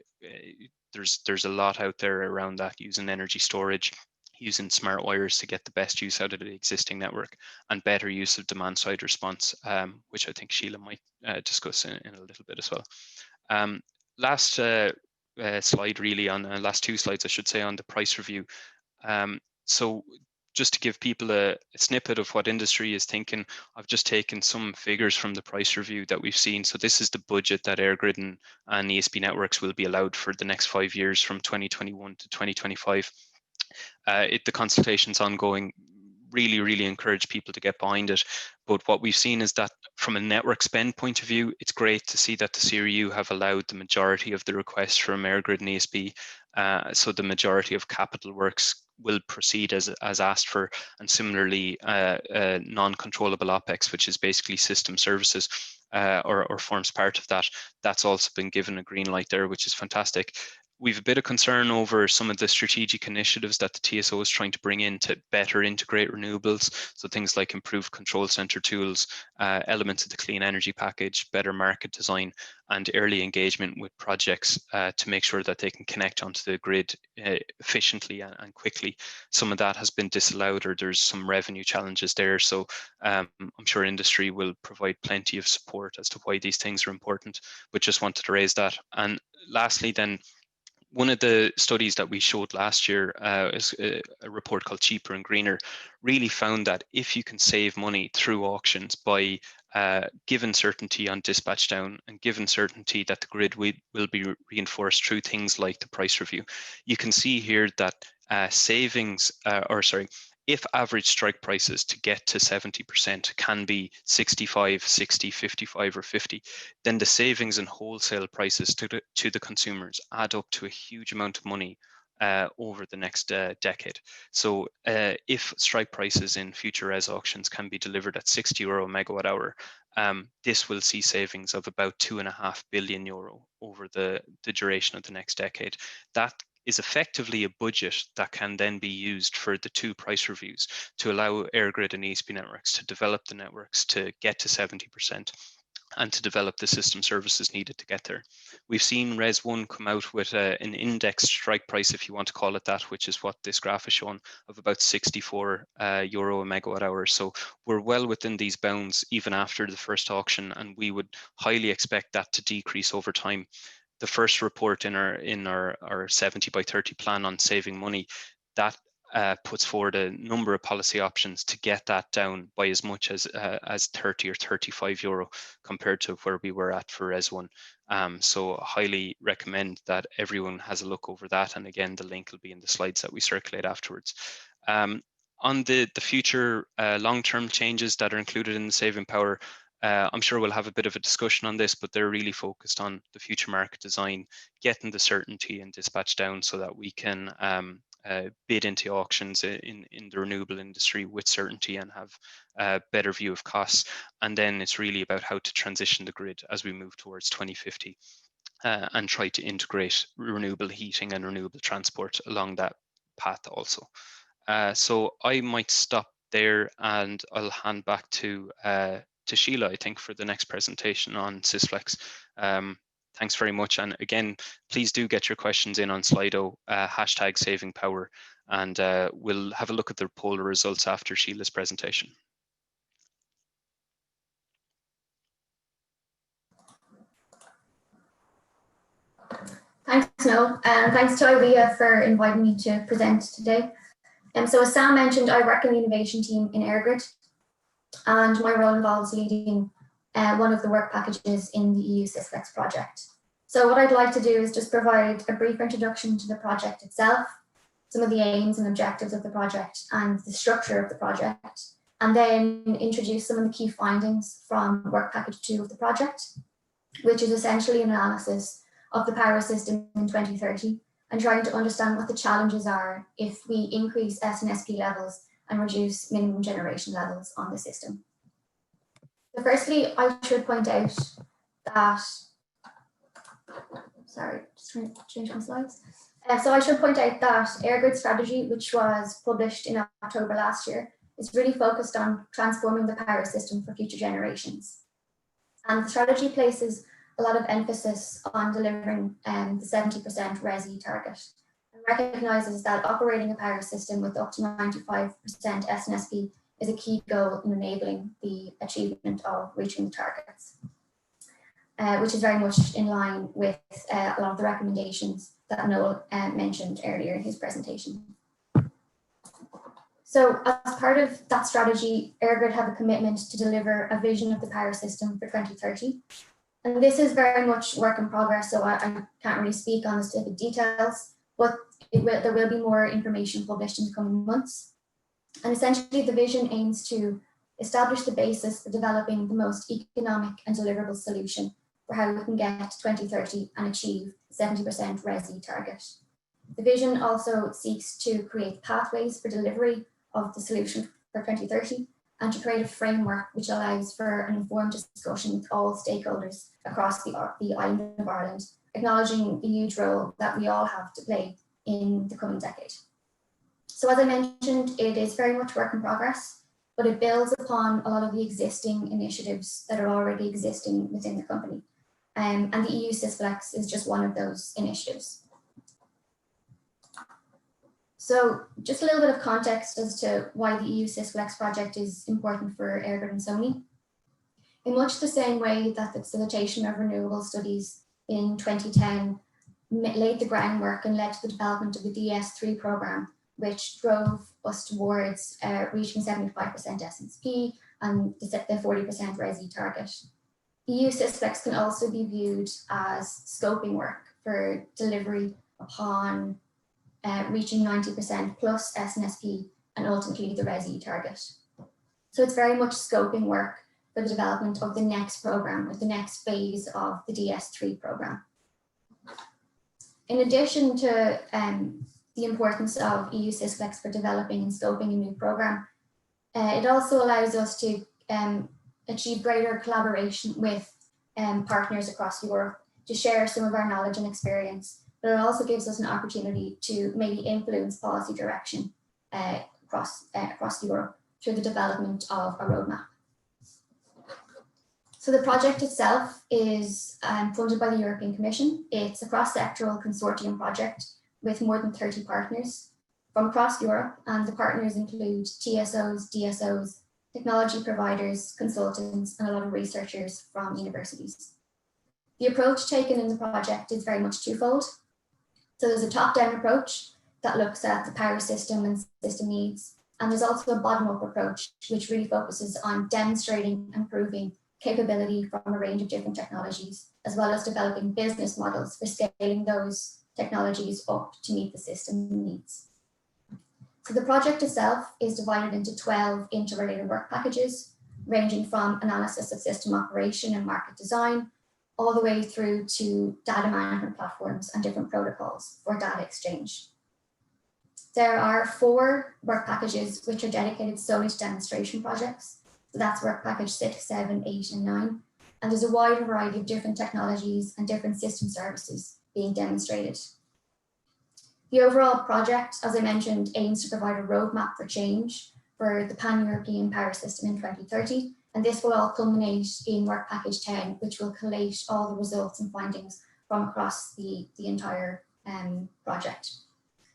a lot out there around that, using energy storage, using smart wires to get the best use out of the existing network, and better use of demand side response, which I think Sheila might discuss in a little bit as well. Last slide really on last 2 slides, I should say, on the price review. So just to give people a snippet of what industry is thinking, I've just taken some figures from the price review that we've seen. So this is the budget that EirGrid and ESB networks will be allowed for the next 5 years from 2021 to 2025. The consultation's ongoing. Really encourage people to get behind it. But what we've seen is that from a network spend point of view, it's great to see that the CRU have allowed the majority of the requests from EirGrid and ESB. So the majority of capital works will proceed as asked for, and similarly non-controllable OPEX, which is basically system services or forms part of that. That's also been given a green light there, which is fantastic. We've a bit of concern over some of the strategic initiatives that the TSO is trying to bring in to better integrate renewables. So things like improved control center tools, elements of the clean energy package, better market design, and early engagement with projects to make sure that they can connect onto the grid efficiently and quickly. Some of that has been disallowed, or there's some revenue challenges there. So I'm sure industry will provide plenty of support as to why these things are important, but just wanted to raise that. And lastly then, one of the studies that we showed last year is a report called Cheaper and Greener, really found that if you can save money through auctions by given certainty on dispatch down and given certainty that the grid will be reinforced through things like the price review. You can see here that if average strike prices to get to 70% can be 65, 60, 55 or 50, then the savings in wholesale prices to the consumers add up to a huge amount of money over the next decade. So if strike prices in future res auctions can be delivered at €60 a megawatt hour, this will see savings of about €2.5 billion over the duration of the next decade. That is effectively a budget that can then be used for the two price reviews to allow EirGrid and ESP networks to develop the networks to get to 70% and to develop the system services needed to get there. We've seen Res 1 come out with an indexed strike price, if you want to call it that, which is what this graph is showing, of about €64 a megawatt hour. So we're well within these bounds even after the first auction, and we would highly expect that to decrease over time. The first report in our 70 by 30 plan on saving money, that puts forward a number of policy options to get that down by as much as 30 or €35 compared to where we were at for Res 1. So highly recommend that everyone has a look over that. And again, the link will be in the slides that we circulate afterwards. On the future long-term changes that are included in the saving power, I'm sure we'll have a bit of a discussion on this, but they're really focused on the future market design, getting the certainty and dispatch down so that we can bid into auctions in the renewable industry with certainty and have a better view of costs. And then it's really about how to transition the grid as we move towards 2050 and try to integrate renewable heating and renewable transport along that path also. So I might stop there and I'll hand back to Sheila, I think, for the next presentation on SysFlex. Thanks very much. And again, please do get your questions in on Slido, hashtag saving power, and we'll have a look at the poll results after Sheila's presentation. Thanks, Noel, and thanks to IWEA for inviting me to present today. So as Sam mentioned, I work in the innovation team in EirGrid, and my role involves leading one of the work packages in the EU-SysFlex project. So what I'd like to do is just provide a brief introduction to the project itself, some of the aims and objectives of the project and the structure of the project, and then introduce some of the key findings from work package 2 of the project, which is essentially an analysis of the power system in 2030 and trying to understand what the challenges are if we increase SNSP levels and reduce minimum generation levels on the system. So firstly, I should point out that, sorry, just trying to change my slides. So I should point out that EirGrid's strategy, which was published in October last year, is really focused on transforming the power system for future generations. And the strategy places a lot of emphasis on delivering the 70% RESI target, and recognises that operating a power system with up to 95% SNSP is a key goal in enabling the achievement of reaching the targets, which is very much in line with a lot of the recommendations that Noel mentioned earlier in his presentation. So as part of that strategy, EirGrid have a commitment to deliver a vision of the power system for 2030. And this is very much work in progress, so I can't really speak on the specific details, but there will be more information published in the coming months. And essentially the vision aims to establish the basis for developing the most economic and deliverable solution for how we can get to 2030 and achieve 70% RESI target. The vision also seeks to create pathways for delivery of the solution for 2030 and to create a framework which allows for an informed discussion with all stakeholders across the island of Ireland, acknowledging the huge role that we all have to play in the coming decade. So as I mentioned, it is very much work in progress, but it builds upon a lot of the existing initiatives that are already existing within the company. And the EU-SysFlex is just one of those initiatives. So just a little bit of context as to why the EU-SysFlex project is important for EirGrid and Sony. In much the same way that the facilitation of renewable studies in 2010 laid the groundwork and led to the development of the DS3 program, which drove us towards reaching 75% SNSP and the 40% RESI target. EU-SysFlex can also be viewed as scoping work for delivery upon reaching 90% plus SNSP and ultimately the RESI target. So it's very much scoping work for the development of the next program, or the next phase of the DS3 program. In addition to the importance of EU-SysFlex for developing and scoping a new program, it also allows us to achieve greater collaboration with partners across Europe to share some of our knowledge and experience, but it also gives us an opportunity to maybe influence policy direction across Europe through the development of a roadmap. So the project itself is funded by the European Commission. It's a cross-sectoral consortium project with more than 30 partners from across Europe, and the partners include TSOs, DSOs, technology providers, consultants, and a lot of researchers from universities. The approach taken in the project is very much twofold. So there's a top-down approach that looks at the power system and system needs, and there's also a bottom-up approach which really focuses on demonstrating and proving capability from a range of different technologies, as well as developing business models for scaling those technologies up to meet the system needs. So the project itself is divided into 12 interrelated work packages, ranging from analysis of system operation and market design, all the way through to data management platforms and different protocols for data exchange. There are 4 work packages which are dedicated solely to demonstration projects. So that's work package 6, 7, 8, and 9. And there's a wide variety of different technologies and different system services being demonstrated. The overall project, as I mentioned, aims to provide a roadmap for change for the pan-European power system in 2030. And this will all culminate in work package 10, which will collate all the results and findings from across the entire project.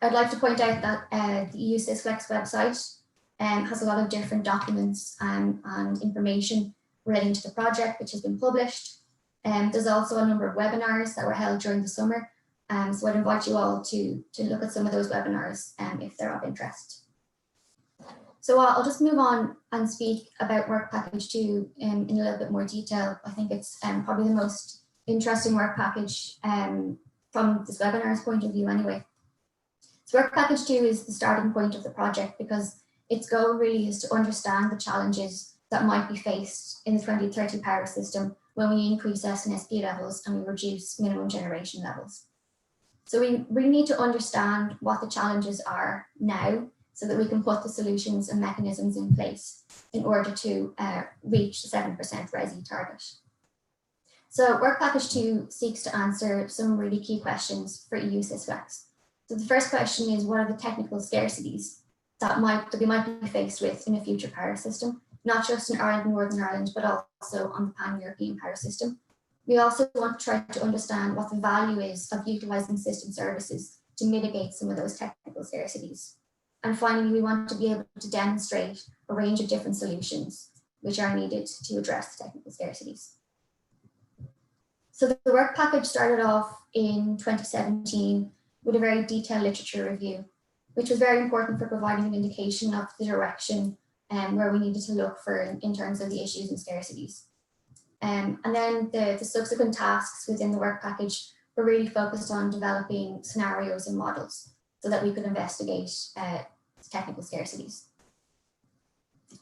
I'd like to point out that the EU-SysFlex website has a lot of different documents and information relating to the project, which has been published. There's also a number of webinars that were held during the summer. So I'd invite you all to look at some of those webinars if they're of interest. So I'll just move on and speak about work package 2 in a little bit more detail. I think it's probably the most interesting work package from this webinar's point of view anyway. So work package 2 is the starting point of the project because its goal really is to understand the challenges that might be faced in the 2030 power system when we increase SNSP levels and we reduce minimum generation levels. So we really need to understand what the challenges are now so that we can put the solutions and mechanisms in place in order to reach the 7% RESI target. So work package 2 seeks to answer some really key questions for EU-SysFlex. So the first question is, what are the technical scarcities that we might be faced with in a future power system, not just in Ireland and Northern Ireland, but also on the pan-European power system. We also want to try to understand what the value is of utilising system services to mitigate some of those technical scarcities. And finally, we want to be able to demonstrate a range of different solutions which are needed to address the technical scarcities. So the work package started off in 2017 with a very detailed literature review, which was very important for providing an indication of the direction where we needed to look for in terms of the issues and scarcities. And then the subsequent tasks within the work package were really focused on developing scenarios and models so that we could investigate technical scarcities.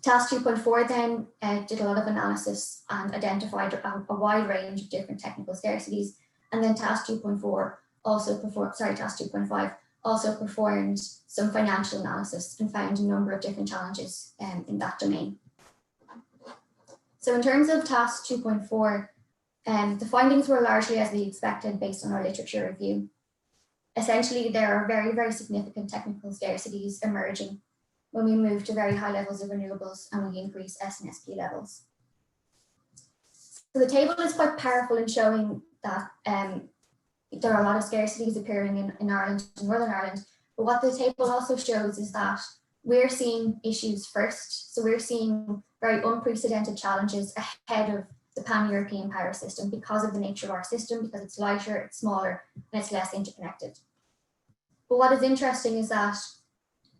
Task 2.4 then did a lot of analysis and identified a wide range of different technical scarcities. And then task 2.4 also performed, task 2.5 also performed some financial analysis and found a number of different challenges in that domain. So in terms of task 2.4, the findings were largely as we expected based on our literature review. Essentially, there are very, very significant technical scarcities emerging when we move to very high levels of renewables and we increase SNSP levels. So the table is quite powerful in showing that there are a lot of scarcities appearing in Ireland and Northern Ireland, but what the table also shows is that we're seeing issues first. So we're seeing very unprecedented challenges ahead of the pan-European power system because of the nature of our system, because it's lighter, it's smaller, and it's less interconnected. But what is interesting is that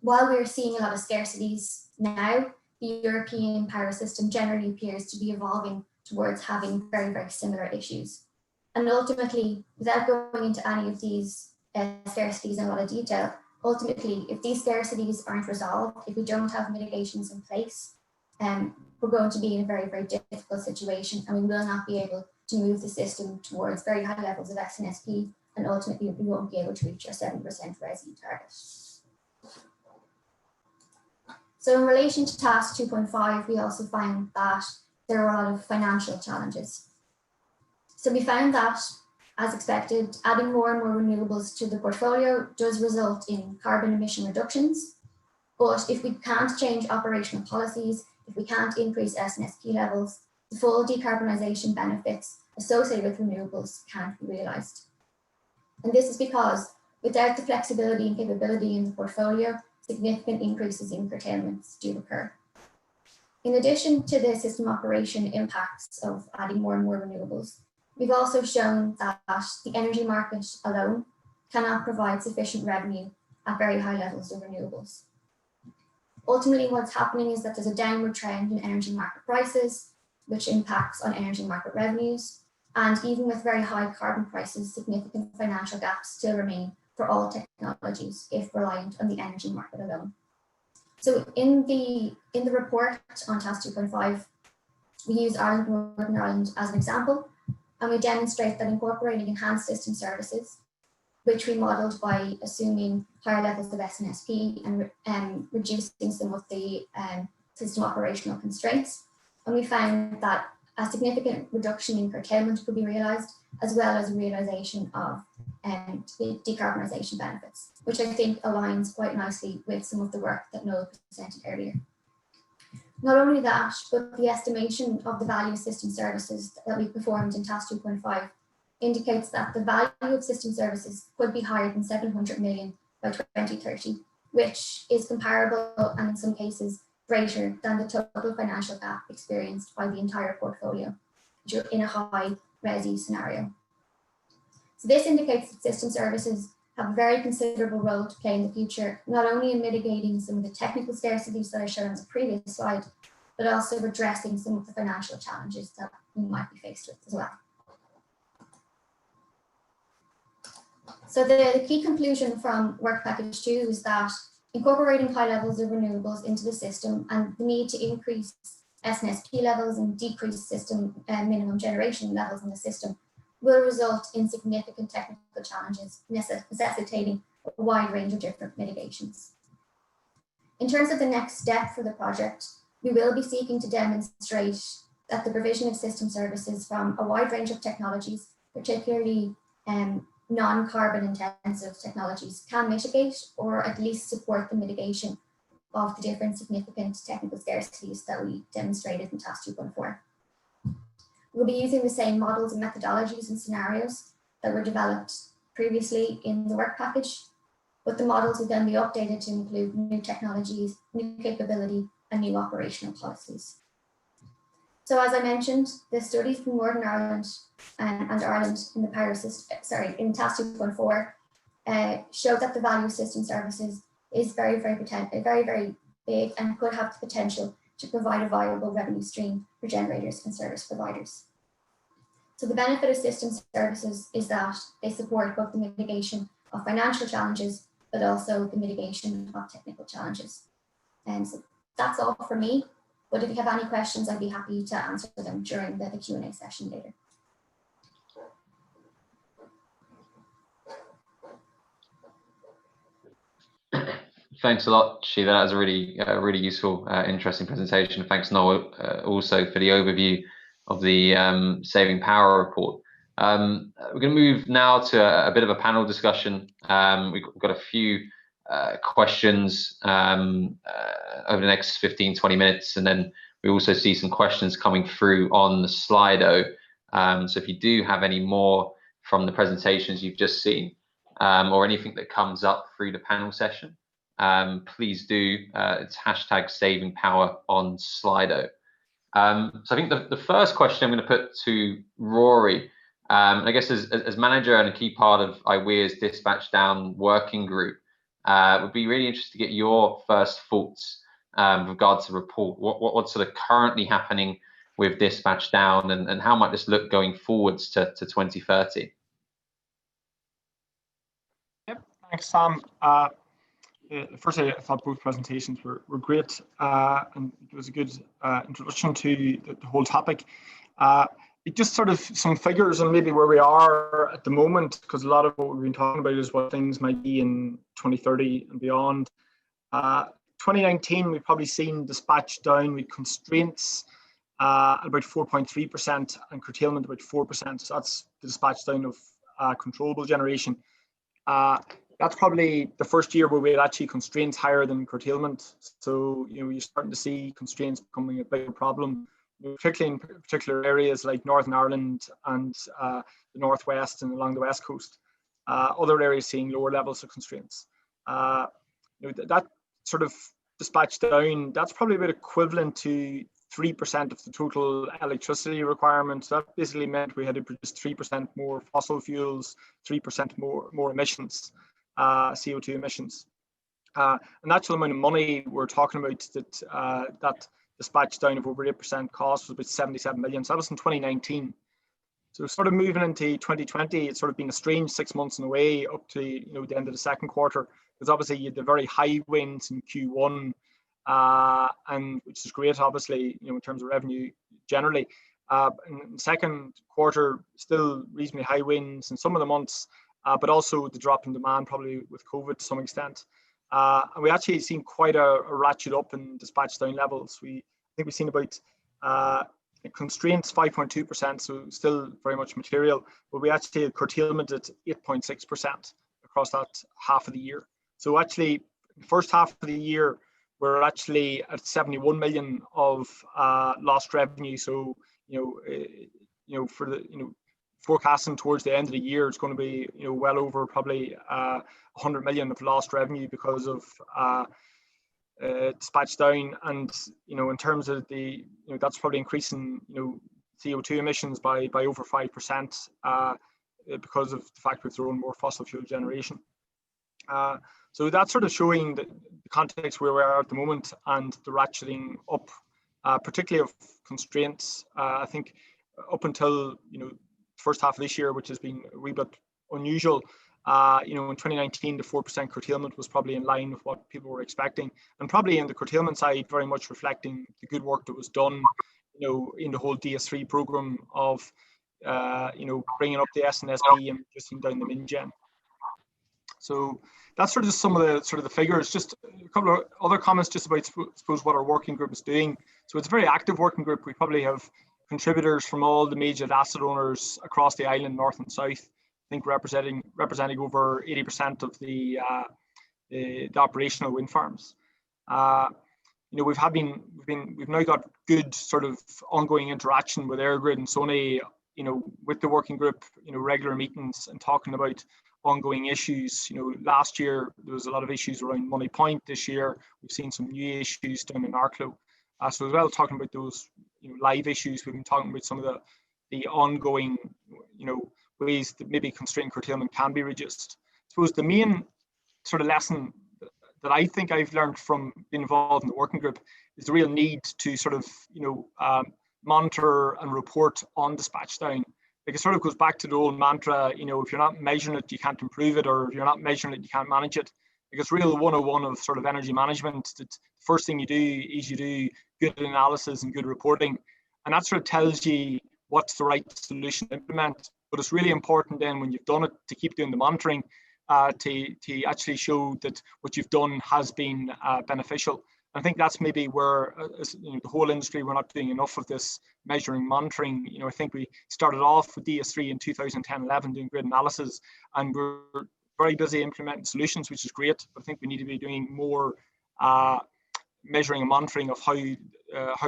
while we're seeing a lot of scarcities now, the European power system generally appears to be evolving towards having very, very similar issues. And ultimately, without going into any of these scarcities in a lot of detail, ultimately, if these scarcities aren't resolved, if we don't have mitigations in place, we're going to be in a very, very difficult situation, and we will not be able to move the system towards very high levels of SNSP, and ultimately we won't be able to reach our 7% RESI target. So in relation to task 2.5, we also found that there are a lot of financial challenges. So we found that, as expected, adding more and more renewables to the portfolio does result in carbon emission reductions. But if we can't change operational policies, if we can't increase SNSP levels, the full decarbonisation benefits associated with renewables can't be realised. And this is because without the flexibility and capability in the portfolio, significant increases in curtailments do occur. In addition to the system operation impacts of adding more and more renewables, we've also shown that the energy market alone cannot provide sufficient revenue at very high levels of renewables. Ultimately, what's happening is that there's a downward trend in energy market prices, which impacts on energy market revenues. And even with very high carbon prices, significant financial gaps still remain for all technologies if reliant on the energy market alone. So in the report on task 2.5, we use Ireland, Northern Ireland as an example, and we demonstrate that incorporating enhanced system services, which we modelled by assuming higher levels of SNSP and reducing some of the system operational constraints. And we found that a significant reduction in curtailment could be realised, as well as a realisation of the decarbonisation benefits, which I think aligns quite nicely with some of the work that Noel presented earlier. Not only that, but the estimation of the value of system services that we performed in task 2.5 indicates that the value of system services could be higher than 700 million by 2030, which is comparable and in some cases greater than the total financial gap experienced by the entire portfolio in a high RESI scenario. So this indicates that system services have a very considerable role to play in the future, not only in mitigating some of the technical scarcities that I showed on the previous slide, but also addressing some of the financial challenges that we might be faced with as well. So the key conclusion from work package 2 is that incorporating high levels of renewables into the system and the need to increase SNSP levels and decrease system minimum generation levels in the system will result in significant technical challenges necessitating a wide range of different mitigations. In terms of the next step for the project, we will be seeking to demonstrate that the provision of system services from a wide range of technologies, particularly non-carbon intensive technologies, can mitigate or at least support the mitigation of the different significant technical scarcities that we demonstrated in task 2.4. We'll be using the same models and methodologies and scenarios that were developed previously in the work package, but the models will then be updated to include new technologies, new capability, and new operational policies. So as I mentioned, the studies from Northern Ireland and Ireland in the power system, in task 2.4 showed that the value of system services is very, very big and could have the potential to provide a viable revenue stream for generators and service providers. So the benefit of system services is that they support both the mitigation of financial challenges, but also the mitigation of technical challenges. And so that's all for me. But if you have any questions, I'd be happy to answer them during the Q&A session later. Thanks a lot, Sheila. That was a really useful, interesting presentation. Thanks, Noel, also for the overview of the Saving Power report. We're going to move now to a bit of a panel discussion. We've got a few questions over the next 15-20 minutes, and then we also see some questions coming through on the Slido. So if you do have any more from the presentations you've just seen, or anything that comes up through the panel session, please do. It's hashtag Saving Power on Slido. So I think the first question I'm going to put to Rory, I guess as manager and a key part of IWEA's Dispatch Down working group, would be really interested to get your first thoughts with regard to report? What's sort of currently happening with dispatch down, and how might this look going forwards to 2030? Yep, thanks, Sam. Firstly, I thought both presentations were great, and it was a good introduction to the whole topic. It just sort of some figures and maybe where we are at the moment, because a lot of what we've been talking about is what things might be in 2030 and beyond. 2019, we've probably seen dispatch down with constraints at about 4.3% and curtailment about 4%. So that's the dispatch down of controllable generation. That's probably the first year where we had actually constraints higher than curtailment. So, you're starting to see constraints becoming a bigger problem, particularly in particular areas like Northern Ireland and the Northwest and along the West Coast. Other areas seeing lower levels of constraints. That sort of dispatch down, that's probably about equivalent to 3% of the total electricity requirement. So that basically meant we had to produce 3% more fossil fuels, 3% more emissions, CO2 emissions. And that's the amount of money we're talking about that dispatch down of over 8% cost was about 77 million. So that was in 2019. So sort of moving into 2020, it's sort of been a strange 6 months in a way up to the end of the second quarter, because obviously you had the very high winds in Q1, and which is great, obviously, in terms of revenue generally. In the second quarter, still reasonably high winds in some of the months, but also the drop in demand probably with COVID to some extent. And we actually seen quite a ratchet up in dispatch down levels. I think we've seen about constraints 5.2%, so still very much material, but we actually had curtailment at 8.6% across that half of the year. So actually, the first half of the year, we're actually at 71 million of lost revenue. So for the forecasting towards the end of the year, it's going to be well over probably 100 million of lost revenue because of dispatch down. And in terms of the that's probably increasing CO2 emissions by over 5% because of the fact we've thrown more fossil fuel generation. So that's sort of showing the context where we are at the moment and the ratcheting up, particularly of constraints. I think up until first half of this year, which has been a wee bit unusual, in 2019 the 4% curtailment was probably in line with what people were expecting, and probably in the curtailment side very much reflecting the good work that was done in the whole DS3 program of bringing up the SNSP and reducing down the min-gen. So that's sort of just some of the figures. Just a couple of other comments just about, suppose, what our working group is doing. So it's a very active working group. We probably have contributors from all the major asset owners across the island, north and south. I think representing over 80% of the operational wind farms. We've now got good sort of ongoing interaction with EirGrid and Sony, with the working group, regular meetings and talking about ongoing issues. Last year there was a lot of issues around Money Point. This year we've seen some new issues down in Arklow. So as well, talking about those live issues, we've been talking about some of the ongoing ways that maybe constraint curtailment can be reduced. I suppose the main sort of lesson that I think I've learned from being involved in the working group is the real need to sort of monitor and report on dispatch down. Like, it sort of goes back to the old mantra, if you're not measuring it, you can't improve it, or if you're not measuring it, you can't manage it. Like, it's real 101 of sort of energy management. That the first thing you do is you do good analysis and good reporting, and that sort of tells you what's the right solution to implement. But it's really important then, when you've done it, to keep doing the monitoring, to actually show that what you've done has been beneficial. I think that's maybe where the whole industry, we're not doing enough of this measuring, monitoring. I think we started off with DS3 in 2010-11 doing grid analysis, and we're very busy implementing solutions, which is great. But I think we need to be doing more measuring and monitoring of how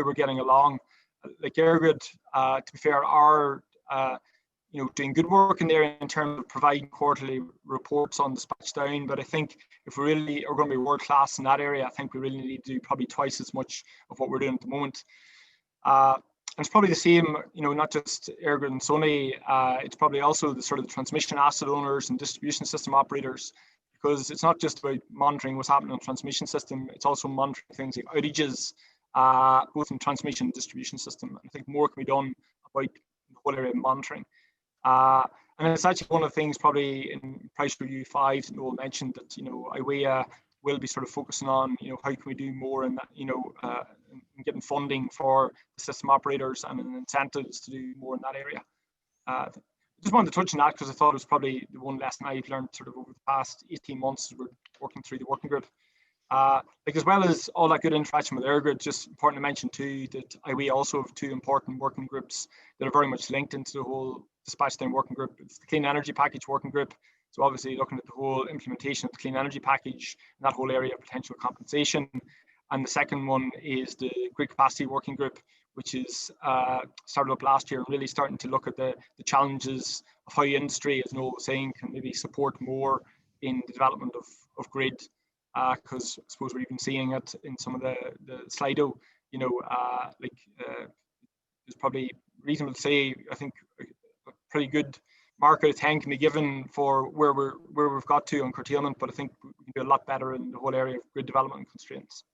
we're getting along. Like EirGrid, to be fair, are doing good work in there in terms of providing quarterly reports on dispatch down. But I think if we really are going to be world class in that area, I think we really need to do probably twice as much of what we're doing at the moment. And it's probably the same, not just EirGrid and Sony. It's probably also the sort of the transmission asset owners and distribution system operators, because it's not just about monitoring what's happening on the transmission system, it's also monitoring things like outages, both in transmission and distribution system. And I think more can be done about the whole area of monitoring. And it's actually one of the things probably in Price Review 5 that Noel mentioned, that, you know, IWEA will be sort of focusing on, you know, how can we do more in that, you know, in getting funding for the system operators and incentives to do more in that area. Just wanted to touch on that because I thought it was probably the one lesson I've learned sort of over the past 18 months as we're working through the working group. Like, as well as all that good interaction with EirGrid, just important to mention too that IWEA also have two important working groups that are very much linked into the whole dispatch down working group. It's the Clean Energy Package working group. So obviously looking at the whole implementation of the Clean Energy Package and that whole area of potential compensation. And the second one is the Grid Capacity Working Group, which is started up last year and really starting to look at the challenges of how industry, as Noel was saying, can maybe support more in the development of grid. Because I suppose we're even seeing it in some of the Slido, you know, it's probably reasonable to say, I think, a pretty good mark out of 10 can be given for where we've got to on curtailment, but I think we can do a lot better in the whole area of grid development constraints.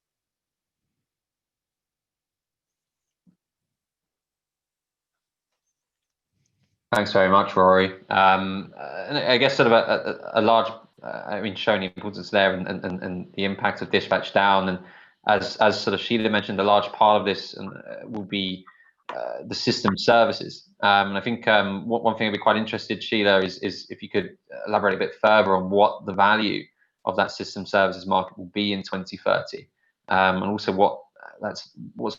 Thanks very much, Rory. And I guess sort of a large, I mean, showing the importance there and the impact of dispatch down. And as sort of Sheila mentioned, a large part of this will be the system services. And I think one thing I'd be quite interested, Sheila, is if you could elaborate a bit further on what the value of that system services market will be in 2030, and also what's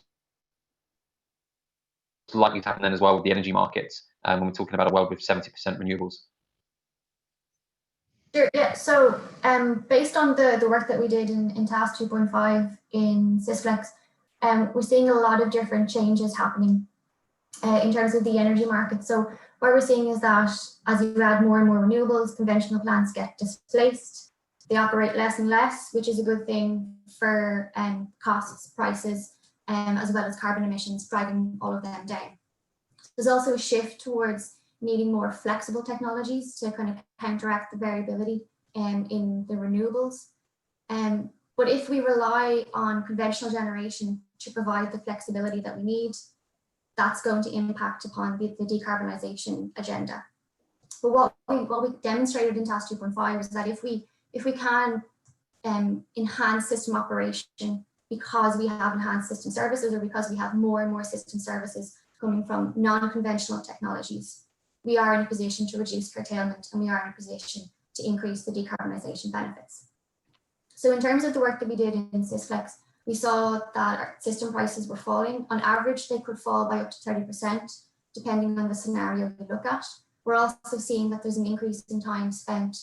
likely to happen then as well with the energy markets when we're talking about a world with 70% renewables. Sure, yeah. So based on the work that we did in Task 2.5 in SysFlex, we're seeing a lot of different changes happening in terms of the energy market. So what we're seeing is that as you add more and more renewables, conventional plants get displaced. They operate less and less, which is a good thing for costs, prices, as well as carbon emissions, driving all of them down. There's also a shift towards needing more flexible technologies to kind of counteract the variability in the renewables. But if we rely on conventional generation to provide the flexibility that we need, that's going to impact upon the decarbonisation agenda. But what we demonstrated in Task 2.5 is that if we can enhance system operation because we have enhanced system services, or because we have more and more system services coming from non-conventional technologies, we are in a position to reduce curtailment, and we are in a position to increase the decarbonisation benefits. So in terms of the work that we did in SysFlex, we saw that our system prices were falling. On average, they could fall by up to 30%, depending on the scenario you look at. We're also seeing that there's an increase in time spent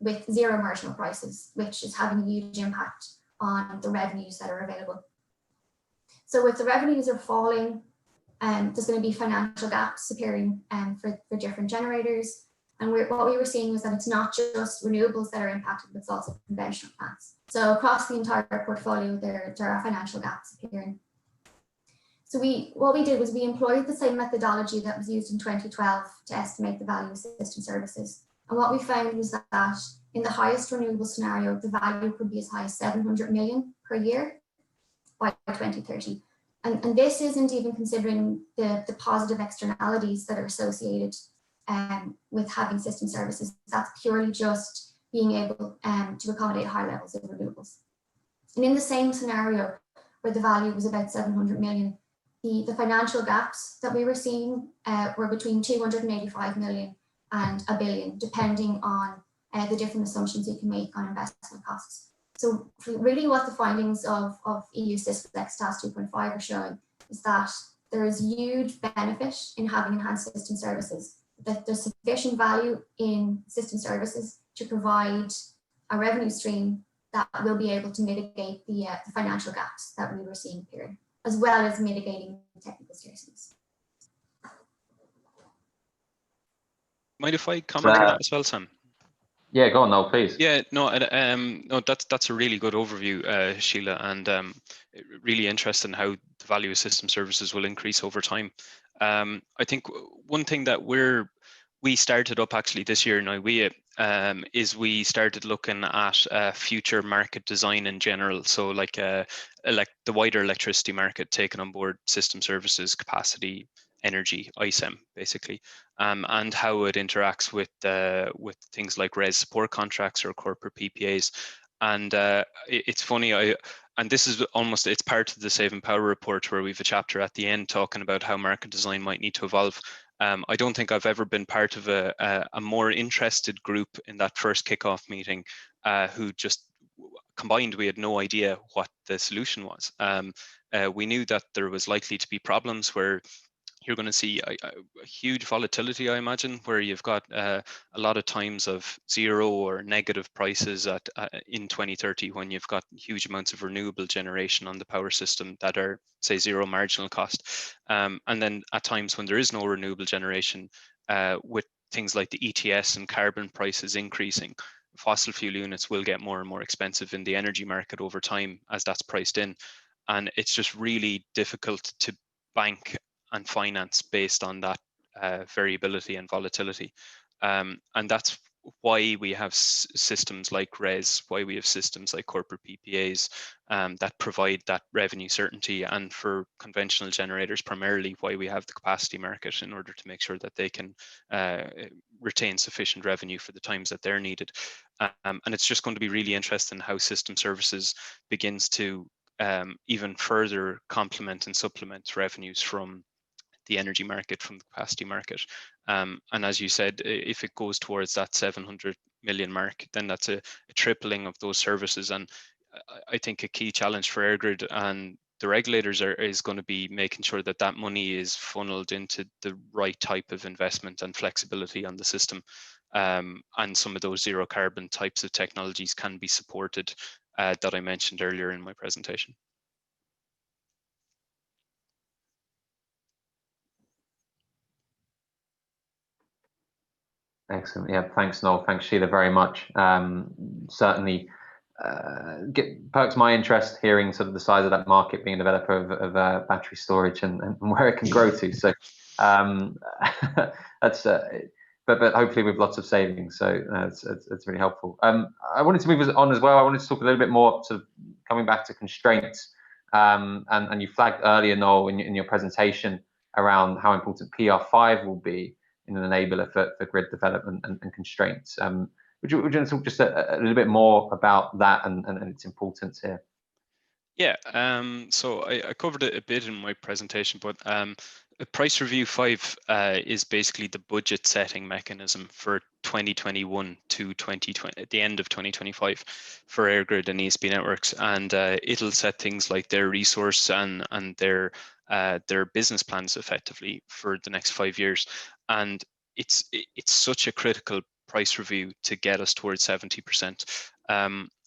with zero marginal prices, which is having a huge impact on the revenues that are available. So with the revenues are falling, there's going to be financial gaps appearing for different generators. And what we were seeing was that it's not just renewables that are impacted, but it's also conventional plants. So across the entire portfolio, there are financial gaps appearing. So what we did was we employed the same methodology that was used in 2012 to estimate the value of system services. And what we found was that in the highest renewable scenario, the value could be as high as 700 million per year by 2030. And this isn't even considering the positive externalities that are associated with having system services. That's purely just being able to accommodate high levels of renewables. And in the same scenario where the value was about 700 million, the financial gaps that we were seeing were between 285 million and a billion, depending on the different assumptions you can make on investment costs. So really what the findings of EU-SysFlex Task 2.5 are showing is that there is huge benefit in having enhanced system services, that there's sufficient value in system services to provide a revenue stream that will be able to mitigate the financial gaps that we were seeing here, as well as mitigating technical scarcities. Mind if I comment on that as well, Sam? Yeah, go on, Noel, please. Yeah, no, that's a really good overview, Sheila, and really interesting how the value of system services will increase over time. I think one thing that we started up actually this year in IWEA is we started looking at future market design in general. So like the wider electricity market, taking on board system services, capacity, energy, ISEM, basically, and how it interacts with things like res support contracts or corporate PPAs. And it's funny, and this is almost, it's part of the Save and Power report, where we have a chapter at the end talking about how market design might need to evolve. I don't think I've ever been part of a more interested group in that first kickoff meeting, who just combined, we had no idea what the solution was. We knew that there was likely to be problems where you're going to see a huge volatility, I imagine, where you've got a lot of times of zero or negative prices in 2030, when you've got huge amounts of renewable generation on the power system that are, say, zero marginal cost. And then at times when there is no renewable generation, with things like the ETS and carbon prices increasing, fossil fuel units will get more and more expensive in the energy market over time as that's priced in. And it's just really difficult to bank and finance based on that variability and volatility. And that's why we have systems like RES, why we have systems like corporate PPAs that provide that revenue certainty, and for conventional generators primarily, why we have the capacity market, in order to make sure that they can retain sufficient revenue for the times that they're needed. And it's just going to be really interesting how system services begins to even further complement and supplement revenues from the energy market, from the capacity market. And as you said, if it goes towards that 700 million mark, then that's a tripling of those services. And I think a key challenge for EirGrid and the regulators is going to be making sure that that money is funneled into the right type of investment and flexibility on the system. And some of those zero carbon types of technologies can be supported, that I mentioned earlier in my presentation. Excellent. Yeah, thanks, Noel. Thanks, Sheila, very much. Certainly perks my interest hearing sort of the size of that market, being a developer of battery storage and where it can grow to. So that's but hopefully with lots of savings. So it's really helpful. I wanted to move on as well. I wanted to talk a little bit more, sort of coming back to constraints. And you flagged earlier, Noel, in your presentation, around how important PR5 will be in an enabler for grid development and constraints. Would you talk just a little bit more about that and its importance here? Yeah, so I covered it a bit in my presentation, but Price Review 5 is basically the budget setting mechanism for 2021 to 2020, at the end of 2025, for EirGrid and ESB networks, and it'll set things like their resource and their business plans effectively for the next 5 years. And it's such a critical price review to get us towards 70%.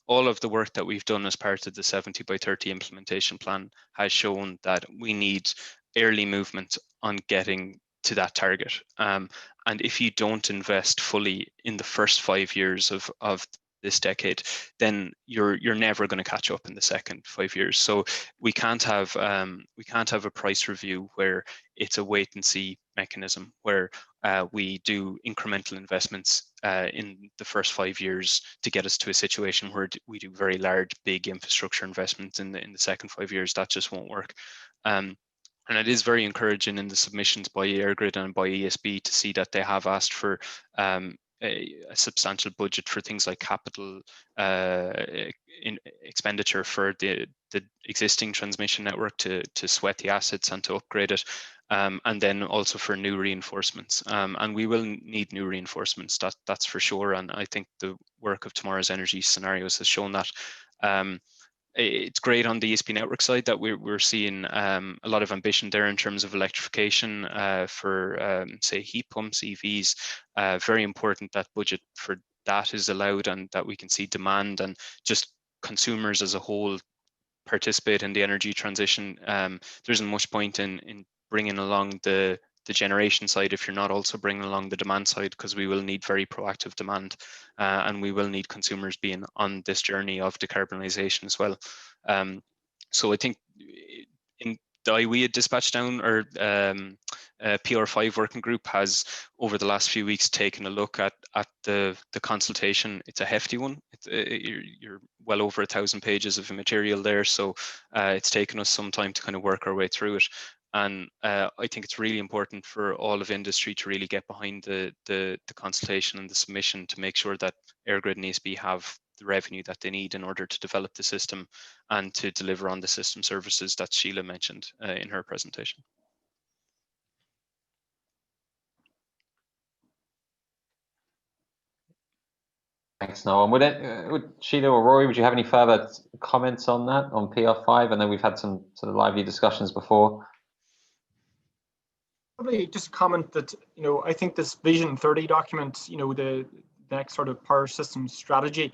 All of the work that we've done as part of the 70/30 implementation plan has shown that we need early movement on getting to that target. And if you don't invest fully in the first 5 years of this decade, then you're never going to catch up in the second 5 years. So we can't have a price review where it's a wait and see mechanism, where we do incremental investments in the first 5 years to get us to a situation where we do very large, big infrastructure investments in the second 5 years. That just won't work. And it is very encouraging in the submissions by EirGrid and by ESB to see that they have asked for a substantial budget for things like capital expenditure for the existing transmission network to sweat the assets and to upgrade it, and then also for new reinforcements. And we will need new reinforcements, that's for sure. And I think the work of tomorrow's energy scenarios has shown that. It's great on the ESB network side that we're seeing a lot of ambition there in terms of electrification for, say, heat pumps, EVs. Very important that budget for that is allowed, and that we can see demand and just consumers as a whole participate in the energy transition. There isn't much point in bringing along the generation side if you're not also bringing along the demand side, because we will need very proactive demand, and we will need consumers being on this journey of decarbonisation as well. So I think in IWEA dispatch down, or PR5 working group has over the last few weeks taken a look at the consultation. It's a hefty one. You're well over 1,000 pages of material there, so it's taken us some time to kind of work our way through it. And I think it's really important for all of industry to really get behind the consultation and the submission to make sure that EirGrid and ESB have the revenue that they need in order to develop the system and to deliver on the system services that Sheila mentioned in her presentation. Thanks, Noel. Would Sheila or Rory, would you have any further comments on that, on PR5? I know we've had some sort of lively discussions before. Probably just a comment that, I think this Vision 30 document, the next sort of power system strategy,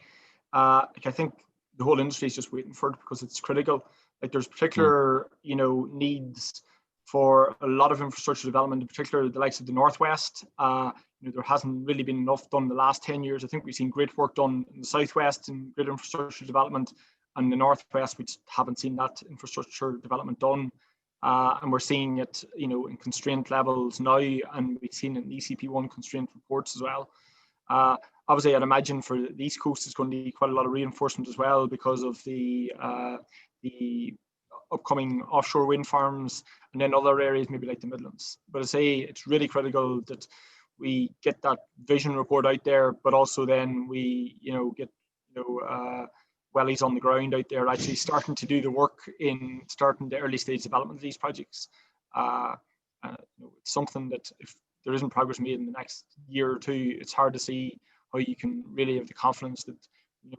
I think the whole industry is just waiting for it because it's critical. Like there's particular, needs for a lot of infrastructure development, in particular the likes of the Northwest. There hasn't really been enough done in the last 10 years. I think we've seen great work done in the Southwest in grid infrastructure development, and the Northwest, we just haven't seen that infrastructure development done. And we're seeing it, in constraint levels now, and we've seen it in ECP1 constraint reports as well. Obviously, I'd imagine for the East Coast, it's going to be quite a lot of reinforcement as well because of the upcoming offshore wind farms, and then other areas, maybe like the Midlands. But I say it's really critical that we get that vision report out there, but also then we, get, wellies on the ground out there actually starting to do the work in starting the early stage development of these projects. It's something that if there isn't progress made in the next year or two, it's hard to see how you can really have the confidence that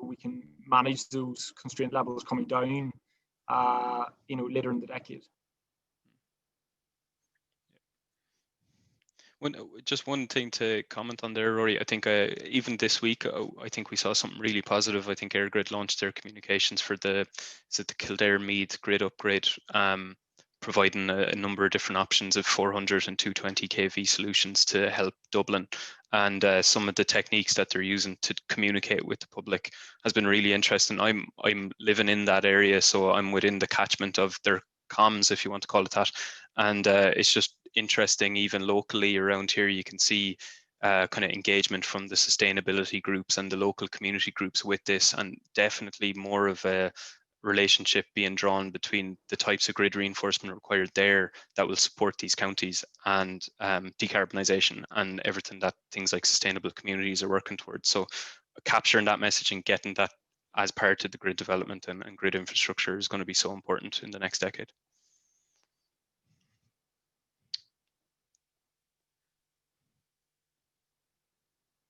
we can manage those constraint levels coming down later in the decade. Just one thing to comment on there, Rory. I think even this week, I think we saw something really positive. I think EirGrid launched their communications for the Kildare-Meath grid upgrade, providing a number of different options of 400 and 220 kV solutions to help Dublin. And some of the techniques that they're using to communicate with the public has been really interesting. I'm living in that area, so I'm within the catchment of their comms, if you want to call it that. And it's just interesting, even locally around here, you can see kind of engagement from the sustainability groups and the local community groups with this, and definitely more of a relationship being drawn between the types of grid reinforcement required there that will support these counties and decarbonisation and everything that things like sustainable communities are working towards. So capturing that message and getting that as part of the grid development and grid infrastructure is going to be so important in the next decade.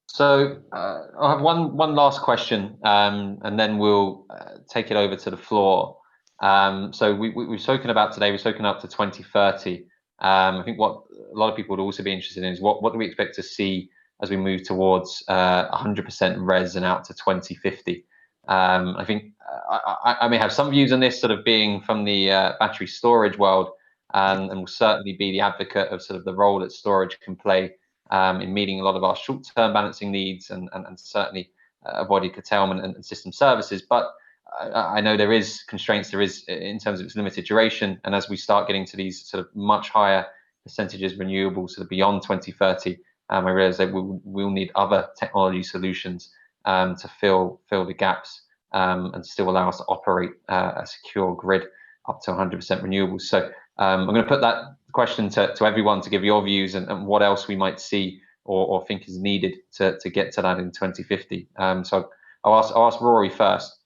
So I'll have one last question, and then we'll take it over to the floor. So we've spoken about today, we've spoken up to 2030. I think what a lot of people would also be interested in is what do we expect to see as we move towards 100% res and out to 2050. I think I may have some views on this, sort of being from the battery storage world, and will certainly be the advocate of sort of the role that storage can play in meeting a lot of our short-term balancing needs and certainly avoiding curtailment and system services. But I know there is constraints, there is in terms of its limited duration. And as we start getting to these sort of much higher percentages renewables sort of beyond 2030, I realize that we'll need other technology solutions to fill the gaps and still allow us to operate a secure grid up to 100% renewables. So I'm going to put that question to everyone to give your views and what else we might see or think is needed to get to that in 2050. So I'll ask Rory first.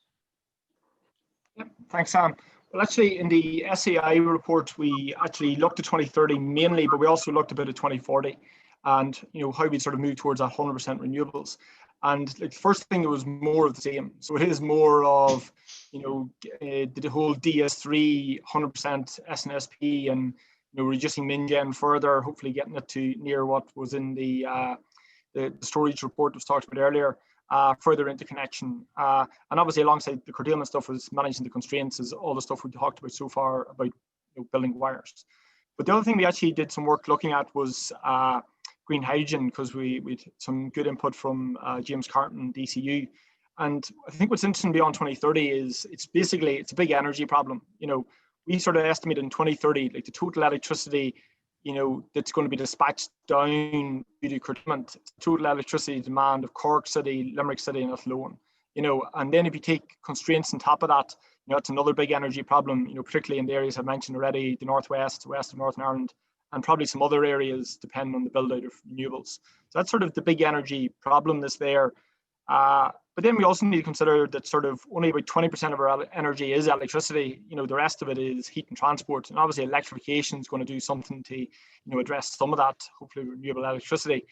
Yep, thanks, Sam. Well, actually, in the SAI report, we actually looked at 2030 mainly, but we also looked a bit at 2040 and how we sort of move towards that 100% renewables. And like the first thing, it was more of the same. So it is more of the whole DS3 100% SNSP and reducing MinGen further, hopefully getting it to near what was in the storage report that was talked about earlier. Further interconnection, and obviously alongside the curtailment stuff was managing the constraints, is all the stuff we talked about so far about building wires. But the other thing we actually did some work looking at was green hydrogen, because we had some good input from James Carton, DCU. And I think what's interesting beyond 2030 is it's a big energy problem. we sort of estimated in 2030, like the total electricity, you know, that's going to be dispatched down due to curtailment, total electricity demand of Cork City, Limerick City, and Athlone. You know, and then if you take constraints on top of that, you know, it's another big energy problem, you know, particularly in the areas I've mentioned already, the Northwest, west of Northern Ireland, and probably some other areas depending on the build out of renewables. So that's sort of the big energy problem that's there. But then we also need to consider that sort of only about 20% of our energy is electricity. You know, the rest of it is heat and transport. And obviously electrification is going to do something to, you know, address some of that, hopefully renewable electricity.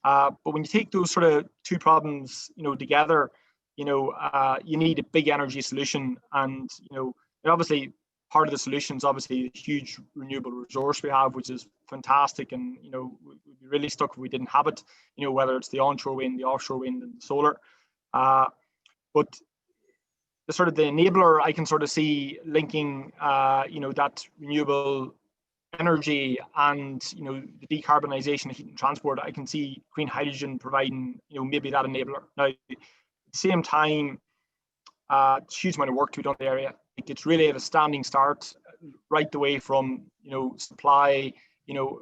But when you take those sort of two problems, you know, together, you know, you need a big energy solution. And, you know, obviously part of the solution is obviously the huge renewable resource we have, which is fantastic. And, you know, we'd be really stuck if we didn't have it, you know, whether it's the onshore wind, the offshore wind, and the solar. But the sort of the enabler I can sort of see linking, you know, that renewable energy and, you know, the decarbonisation of heat and transport. I can see green hydrogen providing, you know, maybe that enabler. Now, at the same time, it's a huge amount of work to be done in the area. It's really at a standing start, right the way from, you know, supply, you know,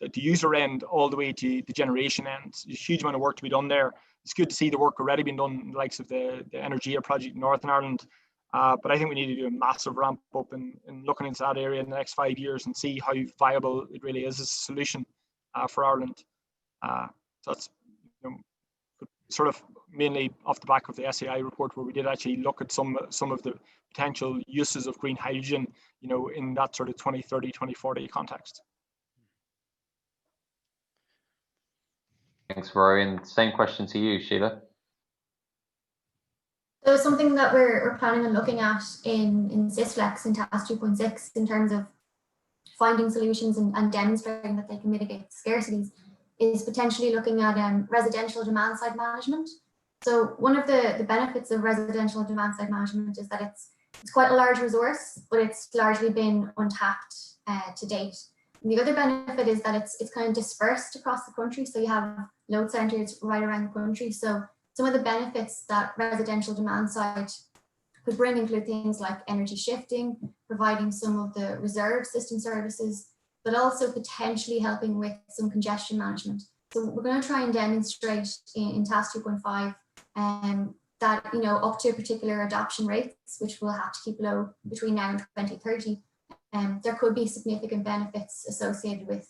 at the user end all the way to the generation end. There's a huge amount of work to be done there. It's good to see the work already being done in the likes of the Energia project in Northern Ireland. But I think we need to do a massive ramp up in looking into that area in the next 5 years and see how viable it really is as a solution for Ireland. So that's, you know, sort of mainly off the back of the SAI report, where we did actually look at some of the potential uses of green hydrogen, you know, in that sort of 2030, 2040 context. Thanks, Rory. And same question to you, Sheila. So something that we're planning on looking at in SysFlex in Task 2.6 in terms of finding solutions and demonstrating that they can mitigate scarcities is potentially looking at residential demand side management. So one of the benefits of residential demand side management is that it's quite a large resource, but it's largely been untapped to date. And the other benefit is that it's kind of dispersed across the country. So you have load centers right around the country. So some of the benefits that residential demand side could bring include things like energy shifting, providing some of the reserve system services, but also potentially helping with some congestion management. So we're going to try and demonstrate in Task 2.5 that, you know, up to particular adoption rates, which we'll have to keep low between now and 2030, there could be significant benefits associated with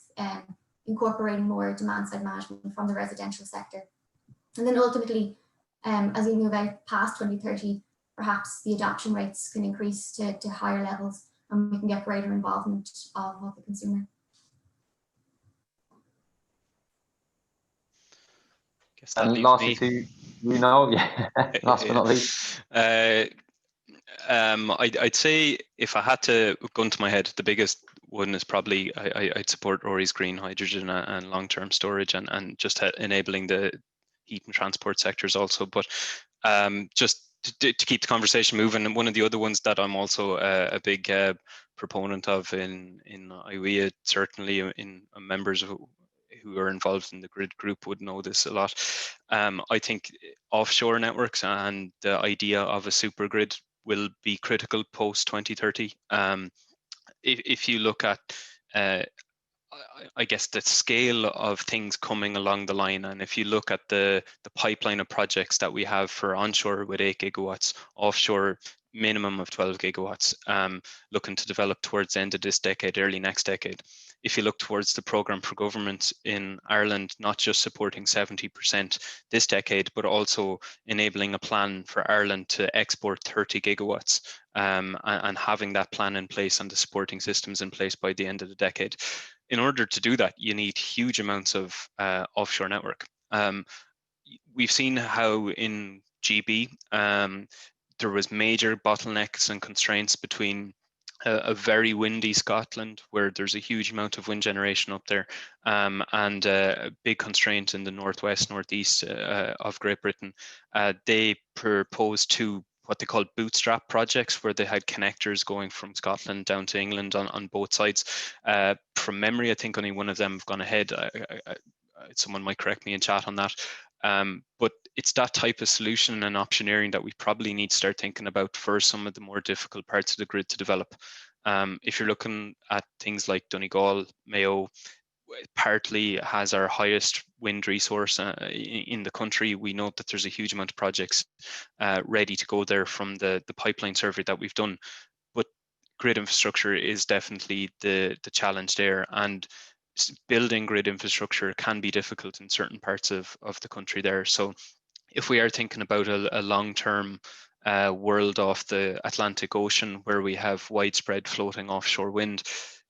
incorporating more demand side management from the residential sector. And then ultimately, as we move out past 2030, perhaps the adoption rates can increase to higher levels and we can get greater involvement of the consumer. And lastly to you know, yeah, last but not least. I'd say if I had to gun to my head, the biggest one is probably I'd support Rory's green hydrogen and long-term storage and just enabling the heat and transport sectors also. But just to keep the conversation moving, and one of the other ones that I'm also a big proponent of in IWEA, certainly in members who are involved in the grid group would know this a lot. I think offshore networks and the idea of a super grid will be critical post 2030. If you look at, I guess, the scale of things coming along the line, and if you look at the pipeline of projects that we have for onshore with 8 gigawatts, offshore minimum of 12 gigawatts, looking to develop towards the end of this decade, early next decade. If you look towards the programme for government in Ireland, not just supporting 70% this decade, but also enabling a plan for Ireland to export 30 gigawatts and having that plan in place and the supporting systems in place by the end of the decade. In order to do that, you need huge amounts of offshore network. We've seen how in GB, there was major bottlenecks and constraints between a very windy Scotland, where there's a huge amount of wind generation up there, and a big constraint in the northwest, northeast of Great Britain. They proposed two what they called bootstrap projects, where they had connectors going from Scotland down to England on both sides. From memory, I think only one of them have gone ahead. Someone might correct me in chat on that. But it's that type of solution and optioneering that we probably need to start thinking about for some of the more difficult parts of the grid to develop. If you're looking at things like Donegal, Mayo, partly has our highest wind resource in the country. We know that there's a huge amount of projects ready to go there from the pipeline survey that we've done, but grid infrastructure is definitely the challenge there, and building grid infrastructure can be difficult in certain parts of the country there. So if we are thinking about a long-term world off the Atlantic Ocean where we have widespread floating offshore wind,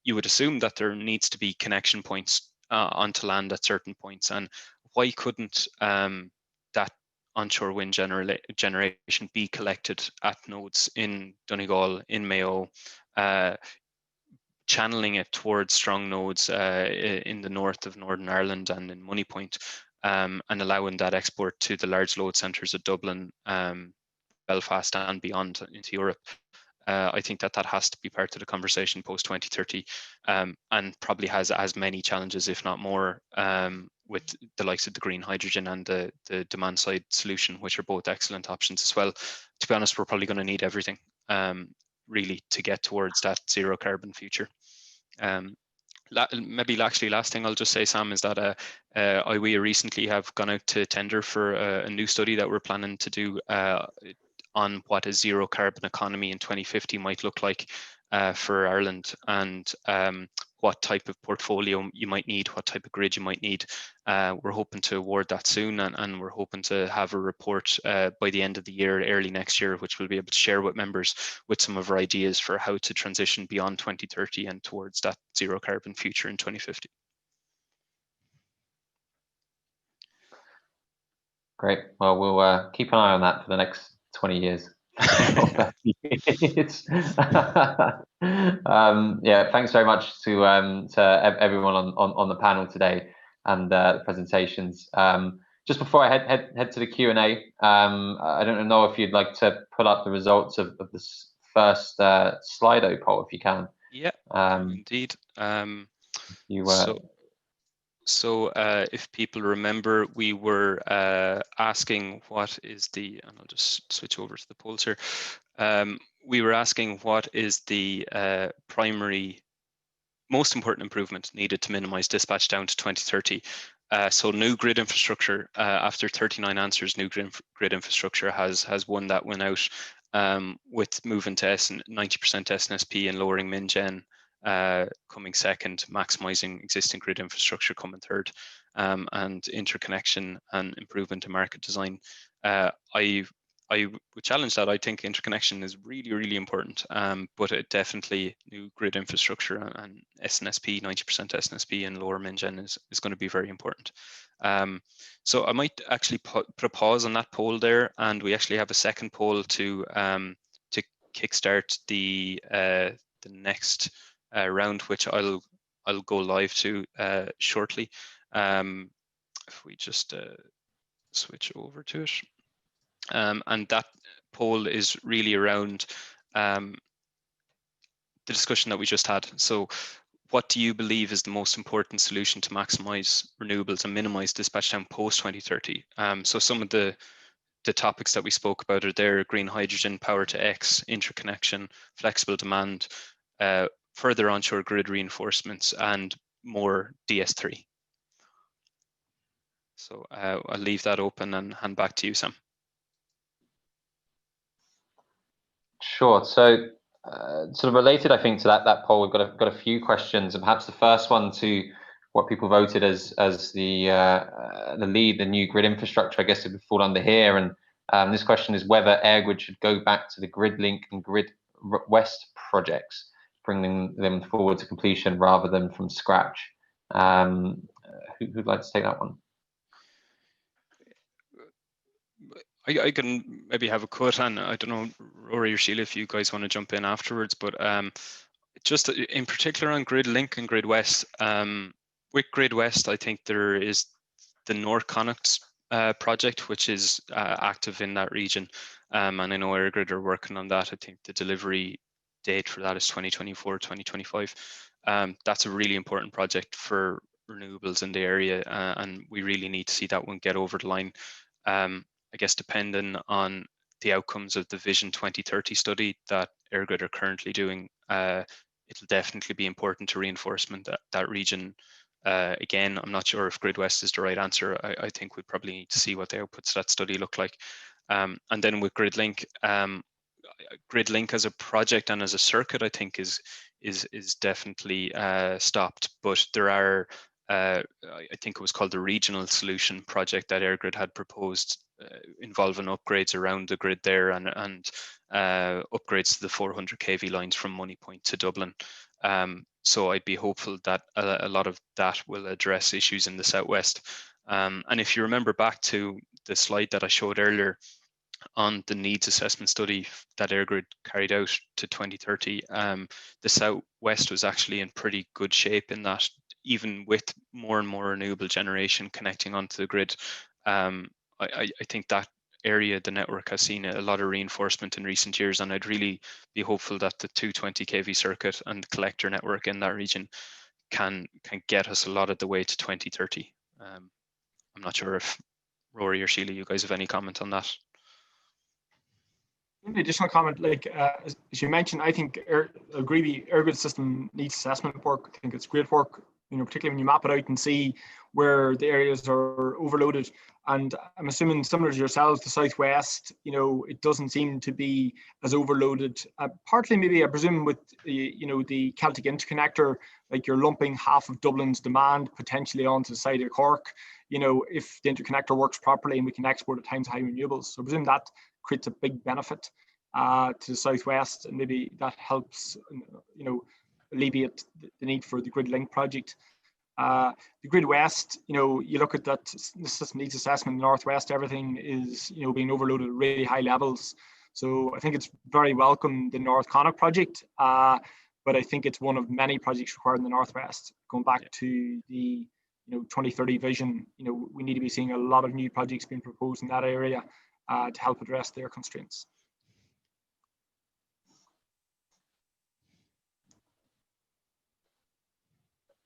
you would assume that there needs to be connection points onto land at certain points. And why couldn't that onshore wind generation be collected at nodes in Donegal, in Mayo, channeling it towards strong nodes in the north of Northern Ireland and in Moneypoint, and allowing that export to the large load centres of Dublin, Belfast and beyond into Europe. I think that has to be part of the conversation post 2030, and probably has as many challenges, if not more, with the likes of the green hydrogen and the demand side solution, which are both excellent options as well. To be honest, we're probably going to need everything really to get towards that zero carbon future. Maybe actually last thing I'll just say, Sam, is that IWEA recently have gone out to tender for a new study that we're planning to do on what a zero carbon economy in 2050 might look like for Ireland, and what type of portfolio you might need, what type of grid you might need. We're hoping to award that soon, and we're hoping to have a report by the end of the year, early next year, which we'll be able to share with members with some of our ideas for how to transition beyond 2030 and towards that zero carbon future in 2050. Great. Well, we'll keep an eye on that for the next 20 years. Yeah, thanks very much to everyone on the panel today and the presentations. Just before I head to the Q&A, I don't know if you'd like to put up the results of this first Slido poll, if you can. Yeah, indeed. So if people remember, we were asking what is the, and I'll just switch over to the polls here. We were asking what is the primary, most important improvement needed to minimize dispatch down to 2030. So new grid infrastructure, after 39 answers, new grid infrastructure has won that win out, with moving to 90% SNSP and lowering min-gen coming second, maximizing existing grid infrastructure coming third, and interconnection and improvement to market design. I would challenge that. I think interconnection is really, really important, but it definitely new grid infrastructure and SNSP, 90% SNSP and lower min-gen is going to be very important. So I might actually put a pause on that poll there, and we actually have a second poll to kickstart the next round, which I'll go live to shortly. If we just switch over to it. And that poll is really around the discussion that we just had. So what do you believe is the most important solution to maximize renewables and minimize dispatch down post 2030? So some of the topics that we spoke about are there: green hydrogen, power to X, interconnection, flexible demand, further onshore grid reinforcements, and more DS3. So I'll leave that open and hand back to you, Sam. Sure. So sort of related, I think, to that poll, we've got a few questions, and perhaps the first one to what people voted as the lead, the new grid infrastructure, I guess it would fall under here. And this question is whether EirGrid should go back to the GridLink and Grid West projects, bringing them forward to completion rather than from scratch. Who'd like to take that one? I can maybe have a cut, and I don't know, Rory or Sheila, if you guys want to jump in afterwards, but just in particular on GridLink and Grid West, with Grid West, I think there is the North Connacht project, which is active in that region, and I know EirGrid are working on that. I think the delivery date for that is 2024, 2025. That's a really important project for renewables in the area, and we really need to see that one get over the line. I guess depending on the outcomes of the Vision 2030 study that EirGrid are currently doing, it'll definitely be important to reinforcement that region. Again, I'm not sure if Grid West is the right answer. I think we probably need to see what the outputs of that study look like. And then with GridLink, GridLink as a project and as a circuit, I think is definitely stopped. But there are, I think it was called the Regional Solution Project that EirGrid had proposed, involving upgrades around the grid there and upgrades to the 400 kV lines from Moneypoint to Dublin. So I'd be hopeful that a lot of that will address issues in the southwest. And if you remember back to the slide that I showed earlier on the needs assessment study that EirGrid carried out to 2030, the southwest was actually in pretty good shape in that, even with more and more renewable generation connecting onto the grid. I think that area, the network, has seen a lot of reinforcement in recent years, and I'd really be hopeful that the 220 kV circuit and the collector network in that region can get us a lot of the way to 2030. I'm not sure if Rory or Sheila, you guys have any comment on that? An additional comment, like as you mentioned, I think agree the EirGrid system needs assessment work. I think it's great work, you know, particularly when you map it out and see where the areas are overloaded. And I'm assuming similar to yourselves, the southwest, you know, it doesn't seem to be as overloaded. Partly, maybe I presume with you know, the Celtic Interconnector, like you're lumping half of Dublin's demand potentially onto the side of Cork. You know, if the interconnector works properly and we can export at times high renewables, so I presume that creates a big benefit to the southwest, and maybe that helps, you know, alleviate the need for the GridLink project. The Grid West, you know, you look at that, the system needs assessment in the northwest, everything is, you know, being overloaded at really high levels. So I think it's very welcome, the North Connacht project, but I think it's one of many projects required in the northwest. Going back to the, you know, 2030 vision, you know, we need to be seeing a lot of new projects being proposed in that area to help address their constraints.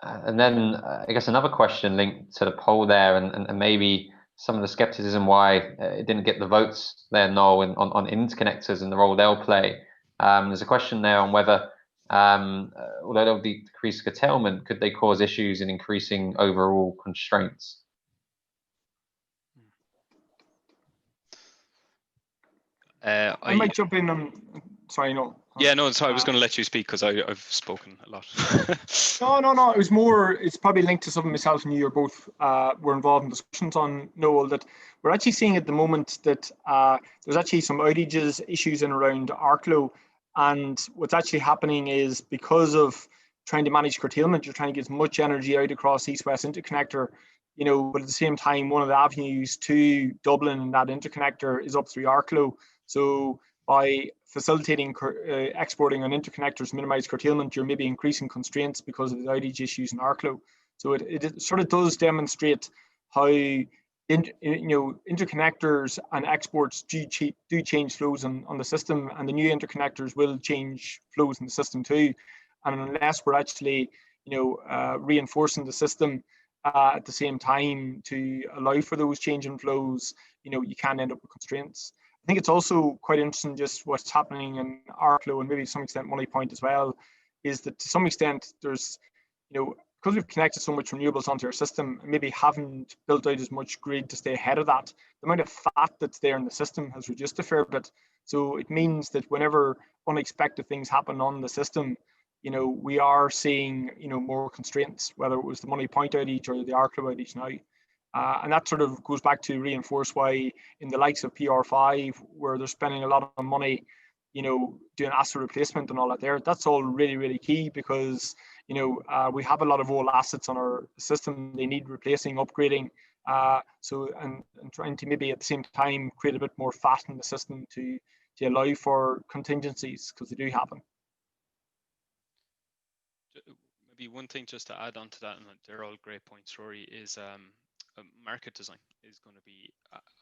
And then I guess another question linked to the poll there, and maybe some of the skepticism why it didn't get the votes there, Noel, on interconnectors and the role they'll play. There's a question there on whether, although they'll decrease curtailment, could they cause issues in increasing overall constraints? I might jump in on, sorry, no. Yeah, no, sorry, I was going to let you speak because I've spoken a lot. No, it was more, it's probably linked to something myself and you are both were involved in discussions on, Noel, that we're actually seeing at the moment that there's actually some outages, issues in around Arklow, and what's actually happening is because of trying to manage curtailment, you're trying to get as much energy out across East-West Interconnector, you know, but at the same time, one of the avenues to Dublin and that interconnector is up through Arklow. So by facilitating exporting on interconnectors, minimize curtailment, you're maybe increasing constraints because of the outage issues in Arklow. So it sort of does demonstrate how interconnectors and exports do change flows on the system, and the new interconnectors will change flows in the system too. And unless we're actually, reinforcing the system at the same time to allow for those changing flows, you can end up with constraints. I think it's also quite interesting just what's happening in Arklow and maybe to some extent Moneypoint as well, is that to some extent there's, because we've connected so much renewables onto our system, maybe haven't built out as much grid to stay ahead of that. The amount of fat that's there in the system has reduced a fair bit. So it means that whenever unexpected things happen on the system, we are seeing, more constraints, whether it was the Moneypoint outage or the Arklow outage now. And that sort of goes back to reinforce why in the likes of PR5, where they're spending a lot of money, doing asset replacement and all that there, that's all really, really key because, we have a lot of old assets on our system. They need replacing, upgrading. And trying to maybe at the same time create a bit more fat in the system to allow for contingencies, because they do happen. Maybe one thing just to add on to that, and they're all great points, Rory, is market design is going to be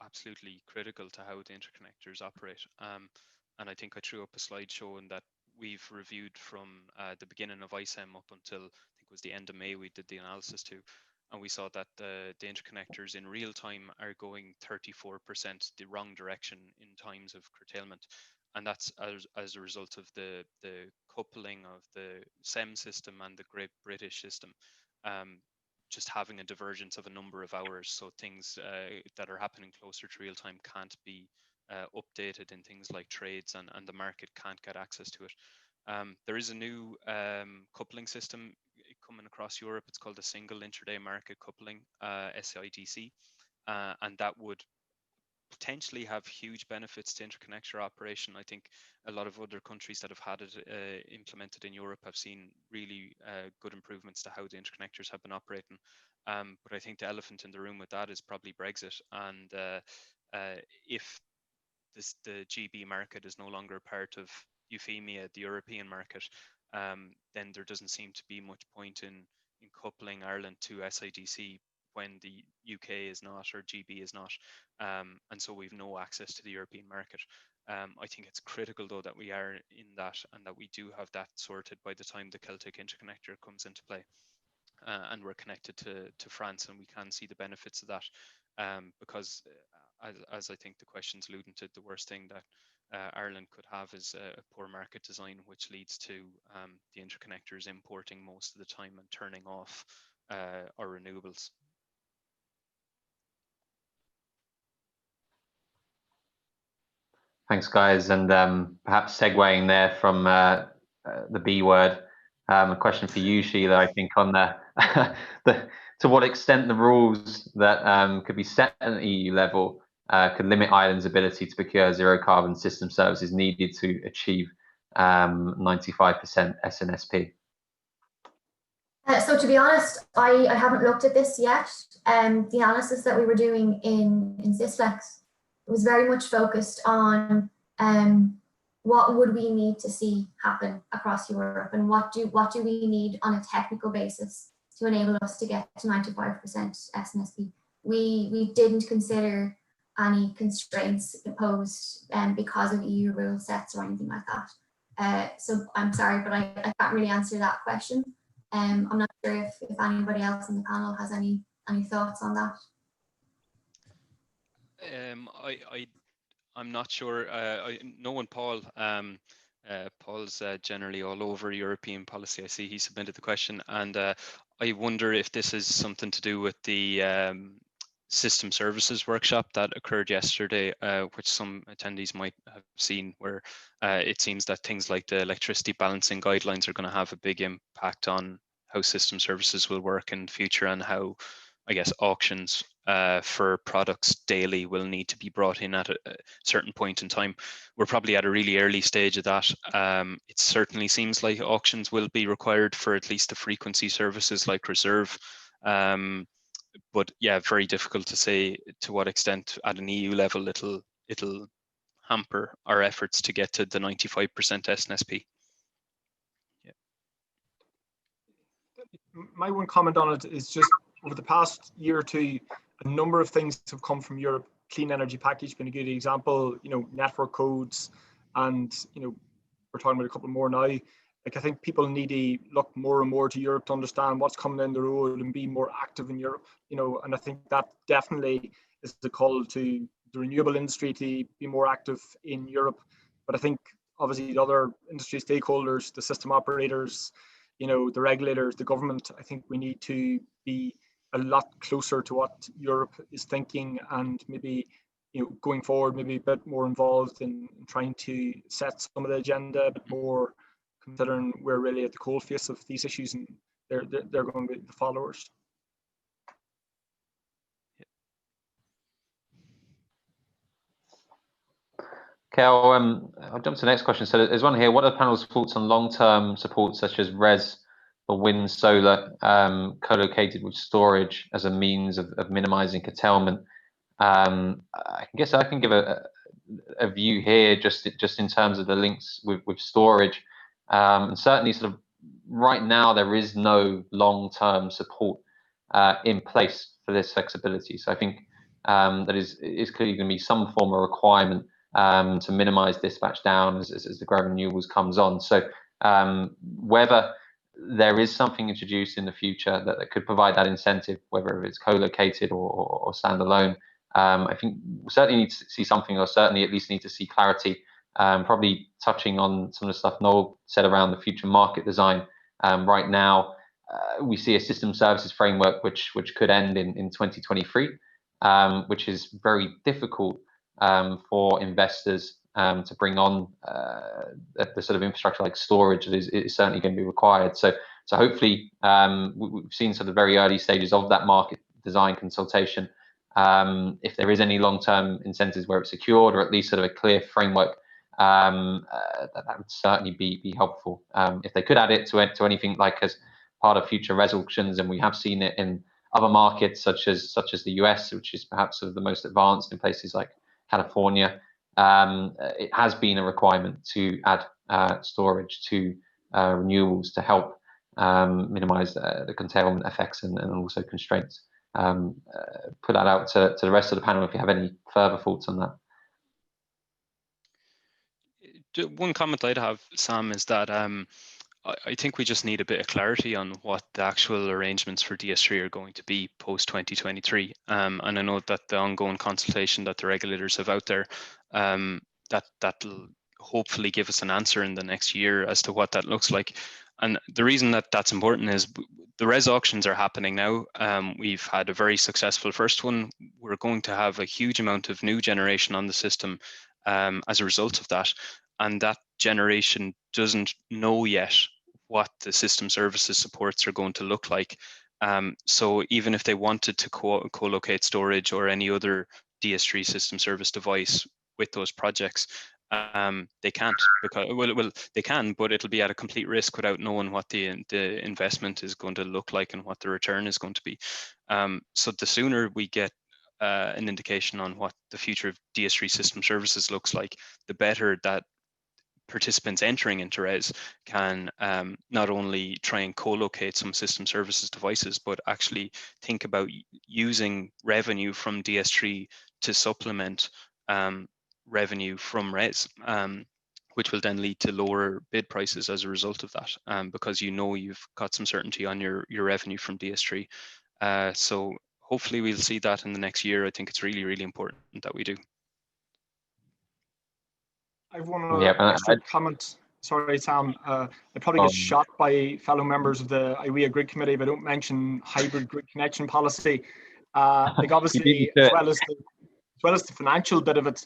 absolutely critical to how the interconnectors operate. And I think I threw up a slide showing that we've reviewed from the beginning of ISEM up until I think it was the end of May we did the analysis to, and we saw that the interconnectors in real time are going 34% the wrong direction in times of curtailment. and that's as a result of the coupling of the SEM system and the Great British system. Just having a divergence of a number of hours, so things that are happening closer to real time can't be updated in things like trades, and the market can't get access to it. There is a new coupling system coming across Europe. It's called the Single Intraday Market Coupling, SIDC, and that would potentially have huge benefits to interconnector operation. I think a lot of other countries that have had it implemented in Europe have seen really good improvements to how the interconnectors have been operating. But I think the elephant in the room with that is probably Brexit. And if the GB market is no longer part of IWEA, the European market, then there doesn't seem to be much point in coupling Ireland to SIDC when the UK is not, or GB is not, and so we've no access to the European market. I think it's critical though that we are in that, and that we do have that sorted by the time the Celtic Interconnector comes into play, and we're connected to France, and we can see the benefits of that, because as I think the question's alluding to, the worst thing that Ireland could have is a poor market design, which leads to the interconnectors importing most of the time and turning off our renewables. Thanks, guys. And perhaps segueing there from the B word, a question for you, Sheila, I think, on to what extent the rules that could be set at an EU level could limit Ireland's ability to procure zero carbon system services needed to achieve 95% SNSP. So to be honest, I haven't looked at this yet. The analysis that we were doing in SysFlex was very much focused on what would we need to see happen across Europe, and what do we need on a technical basis to enable us to get to 95% SNSP. We didn't consider any constraints imposed because of EU rule sets or anything like that. So I'm sorry, but I can't really answer that question. I'm not sure if anybody else on the panel has any thoughts on that. I'm not sure. Knowing Paul, Paul's generally all over European policy. I see he submitted the question, and I wonder if this is something to do with the system services workshop that occurred yesterday, which some attendees might have seen, where it seems that things like the electricity balancing guidelines are going to have a big impact on how system services will work in the future, and how, I guess, auctions for products daily will need to be brought in at a certain point in time. We're probably at a really early stage of that. It certainly seems like auctions will be required for at least the frequency services like reserve. But yeah, very difficult to say to what extent at an EU level it'll hamper our efforts to get to the 95% SNSP. Yeah. My one comment on it is just over the past year or two, a number of things have come from Europe. Clean energy package being a good example, network codes, and we're talking about a couple more now. Like, I think people need to look more and more to Europe to understand what's coming down the road and be more active in Europe, and I think that definitely is the call to the renewable industry to be more active in Europe. But I think obviously the other industry stakeholders, the system operators, the regulators, the government, I think we need to be a lot closer to what Europe is thinking, and maybe going forward, maybe a bit more involved in trying to set some of the agenda a bit more, considering we're really at the coalface of these issues, and they're going to be the followers. Okay, I'll jump to the next question. So there's one here. What are the panel's thoughts on long-term support such as RES for wind, solar, co-located with storage as a means of minimizing curtailment? I guess I can give a view here just in terms of the links with storage. And certainly sort of right now there is no long-term support in place for this flexibility. So I think that is clearly going to be some form of requirement to minimize dispatch down as the growing renewables comes on. So whether there is something introduced in the future that could provide that incentive, whether it's co-located or standalone, I think we certainly need to see something, or certainly at least need to see clarity Probably touching on some of the stuff Noel said around the future market design. Right now, we see a system services framework which could end in 2023, which is very difficult for investors to bring on the sort of infrastructure like storage that is certainly going to be required. So hopefully we've seen sort of very early stages of that market design consultation. If there is any long-term incentives where it's secured, or at least sort of a clear framework, that would certainly be helpful. If they could add it to anything like as part of future resolutions, and we have seen it in other markets such as the US, which is perhaps sort of the most advanced in places like California. It has been a requirement to add storage to renewables to help minimize the curtailment effects and also constraints. Put that out to the rest of the panel if you have any further thoughts on that. One comment I'd have, Sam, is that I think we just need a bit of clarity on what the actual arrangements for DS3 are going to be post 2023. And I know that the ongoing consultation that the regulators have out there, that'll hopefully give us an answer in the next year as to what that looks like. And the reason that that's important is the res auctions are happening now. We've had a very successful first one. We're going to have a huge amount of new generation on the system as a result of that. And that generation doesn't know yet what the system services supports are going to look like. So even if they wanted to co-locate storage or any other DS3 system service device with those projects, they can't, because well they can, but it'll be at a complete risk without knowing what the investment is going to look like and what the return is going to be. So the sooner we get an indication on what the future of DS3 system services looks like, the better that participants entering into RES can not only try and co-locate some system services devices, but actually think about using revenue from DS3 to supplement revenue from RES, which will then lead to lower bid prices as a result of that, because you know you've got some certainty on your revenue from DS3. So hopefully we'll see that in the next year. I think it's really, really important that we do. I have one extra comment. Sorry, Sam. I probably get shot by fellow members of the IWEA Grid Committee if I don't mention hybrid grid connection policy. Like obviously, as well as the financial bit of it,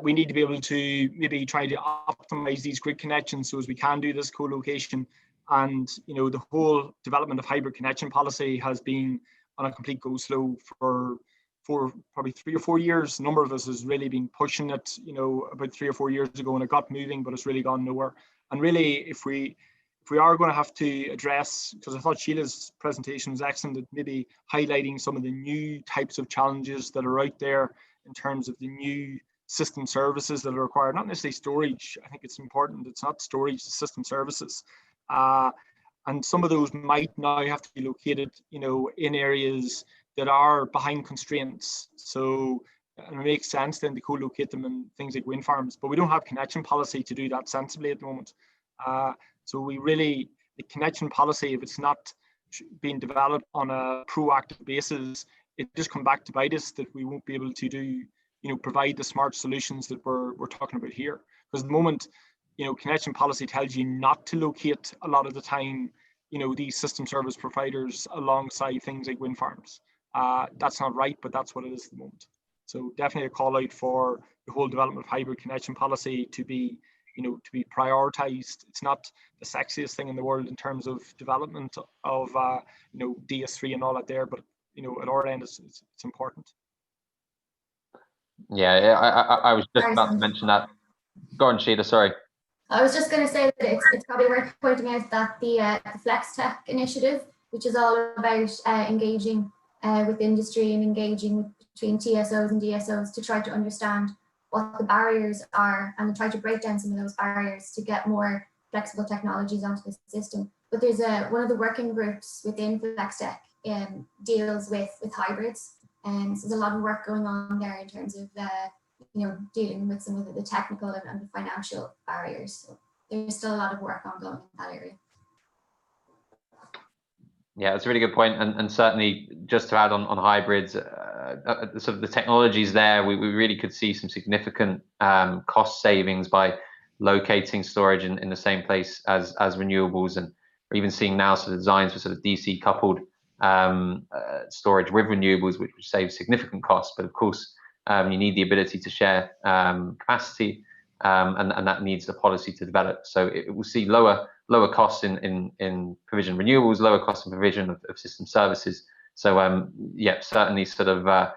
we need to be able to maybe try to optimize these grid connections so as we can do this co-location. And you know, the whole development of hybrid connection policy has been on a complete go slow for probably 3 or 4 years. A number of us has really been pushing it, you know, about 3 or 4 years ago, and it got moving, but it's really gone nowhere. And really, if we are going to have to address, because I thought Sheila's presentation was excellent, at maybe highlighting some of the new types of challenges that are out there in terms of the new system services that are required, not necessarily storage. I think it's important. It's not storage, it's system services. And some of those might now have to be located, you know, in areas that are behind constraints. So it makes sense then to co-locate them in things like wind farms, but we don't have connection policy to do that sensibly at the moment. So we really, the connection policy, if it's not being developed on a proactive basis, it just come back to bite us that we won't be able to do, you know, provide the smart solutions that we're talking about here. Because at the moment, you know, connection policy tells you not to locate a lot of the time, you know, these system service providers alongside things like wind farms. That's not right, but that's what it is at the moment. So definitely a call out for the whole development of hybrid connection policy to be, you know, to be prioritized. It's not the sexiest thing in the world in terms of development of, you know, DS3 and all that there, but, you know, at our end, it's important. Yeah, I was just about to mention that. Go on, Sheila, sorry. I was just going to say that it's probably worth pointing out that the Flex Tech initiative, which is all about engaging with industry and engaging between TSOs and DSOs to try to understand what the barriers are and try to break down some of those barriers to get more flexible technologies onto the system. But there's one of the working groups within FlexTech deals with hybrids, and so there's a lot of work going on there in terms of you know, dealing with some of the technical and the financial barriers. So there's still a lot of work ongoing in that area. Yeah, that's a really good point, and certainly just to add on hybrids, sort of the technologies there, we really could see some significant cost savings by locating storage in the same place as renewables, and we're even seeing now sort of designs for sort of DC coupled storage with renewables, which saves significant costs. But of course, you need the ability to share capacity, and that needs the policy to develop. So it will see lower costs in provision of renewables, lower costs in provision of system services. So yeah, certainly sort of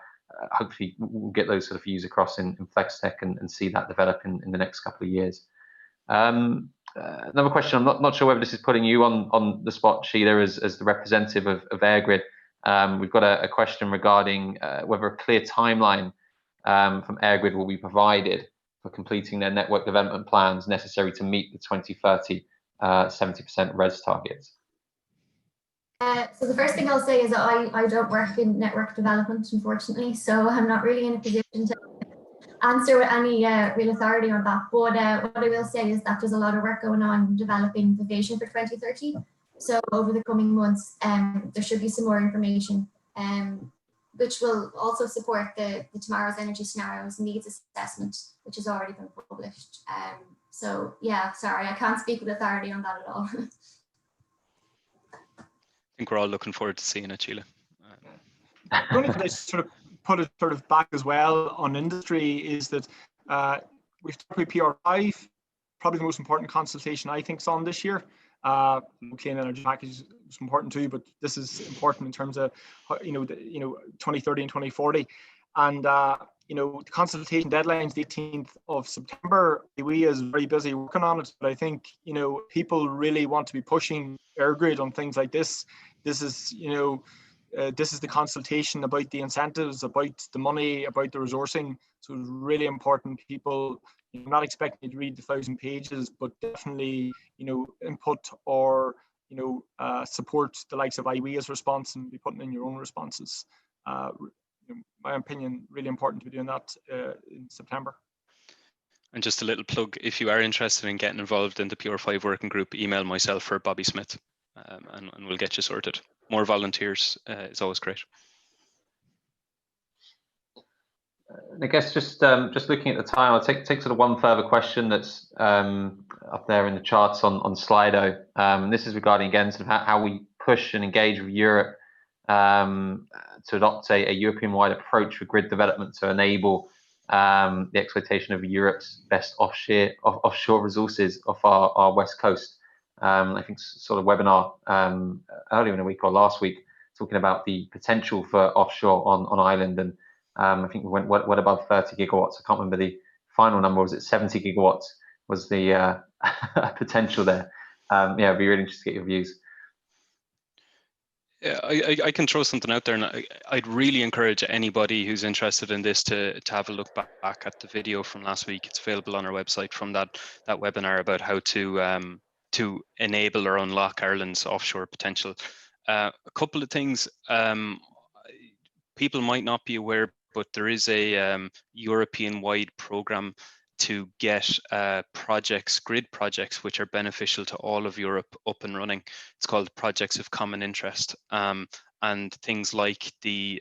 hopefully we'll get those sort of views across in FlexTech and see that develop in the next couple of years. Another question, I'm not sure whether this is putting you on the spot, Sheila, as the representative of EirGrid. We've got a question regarding whether a clear timeline from EirGrid will be provided for completing their network development plans necessary to meet the 2030 70% res targets. So the first thing I'll say is that I don't work in network development, unfortunately, so I'm not really in a position to answer with any real authority on that. But what I will say is that there's a lot of work going on developing the vision for 2030. So over the coming months, there should be some more information, which will also support the Tomorrow's Energy Scenarios Needs Assessment, which has already been published. So yeah, sorry, I can't speak with authority on that at all. I think we're all looking forward to seeing it, Sheila. Only to sort of put it sort of back as well on industry is that we've talked about PR5, probably the most important consultation I think is on this year. Clean energy package is important too, but this is important in terms of 2030 and 2040, and the consultation deadline is the 18th of September. IWEA is very busy working on it, but I think people really want to be pushing EirGrid on things like this. This is this is the consultation about the incentives, about the money, about the resourcing. So it's really important. People, I'm not expecting you to read the 1,000 pages, but definitely input or support the likes of IWEA's response and be putting in your own responses. My opinion, really important to be doing that in September. And just a little plug, if you are interested in getting involved in the PR5 working group, email myself or Bobby Smith, and we'll get you sorted. More volunteers is always great. I guess just looking at the time, I'll take sort of one further question that's up there in the charts on Slido. This is regarding, again, sort of how we push and engage with Europe to adopt a European-wide approach for grid development to enable the exploitation of Europe's best offshore resources off our west coast. I think sort of webinar earlier in the week or last week talking about the potential for offshore on island, and I think we went well above 30 gigawatts. I can't remember the final number. Was it 70 gigawatts was the potential there? Yeah, it'd be really interesting to get your views. Yeah, I can throw something out there, and I'd really encourage anybody who's interested in this to have a look back at the video from last week. It's available on our website from that webinar about how to enable or unlock Ireland's offshore potential. A couple of things people might not be aware, but there is a European-wide program to get grid projects, which are beneficial to all of Europe, up and running. It's called Projects of Common Interest. And things like the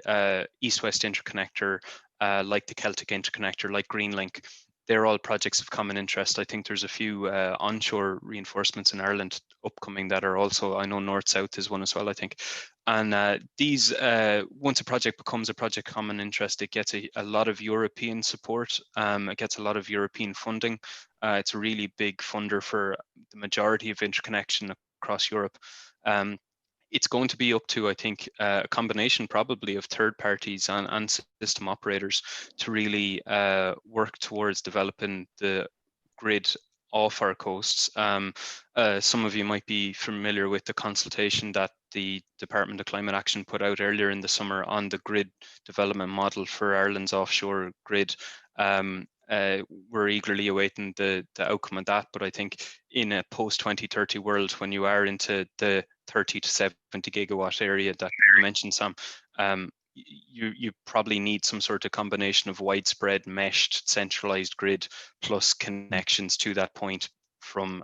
East-West Interconnector, like the Celtic Interconnector, like Greenlink, they're all projects of common interest. I think there's a few onshore reinforcements in Ireland upcoming that are also, I know North-South is one as well, I think. And these, once a project becomes a project of common interest, it gets a lot of European support. It gets a lot of European funding. It's a really big funder for the majority of interconnection across Europe. It's going to be up to, I think, a combination probably of third parties and system operators to really work towards developing the grid off our coasts. Some of you might be familiar with the consultation that the Department of Climate Action put out earlier in the summer on the grid development model for Ireland's offshore grid. We're eagerly awaiting the outcome of that, but I think in a post-2030 world, when you are into the 30 to 70 gigawatt area that you mentioned, Sam, you probably need some sort of combination of widespread meshed centralized grid plus connections to that point from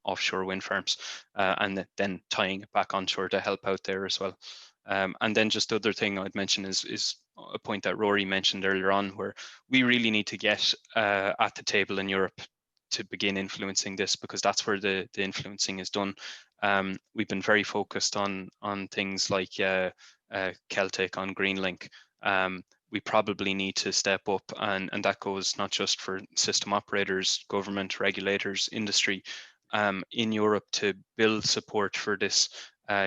offshore wind farms, and then tying it back onshore to help out there as well. And then just the other thing I'd mention is a point that Rory mentioned earlier on, where we really need to get at the table in Europe to begin influencing this, because that's where the influencing is done. We've been very focused on things like Celtic on Greenlink. We probably need to step up, and that goes not just for system operators, government, regulators, industry in Europe, to build support for this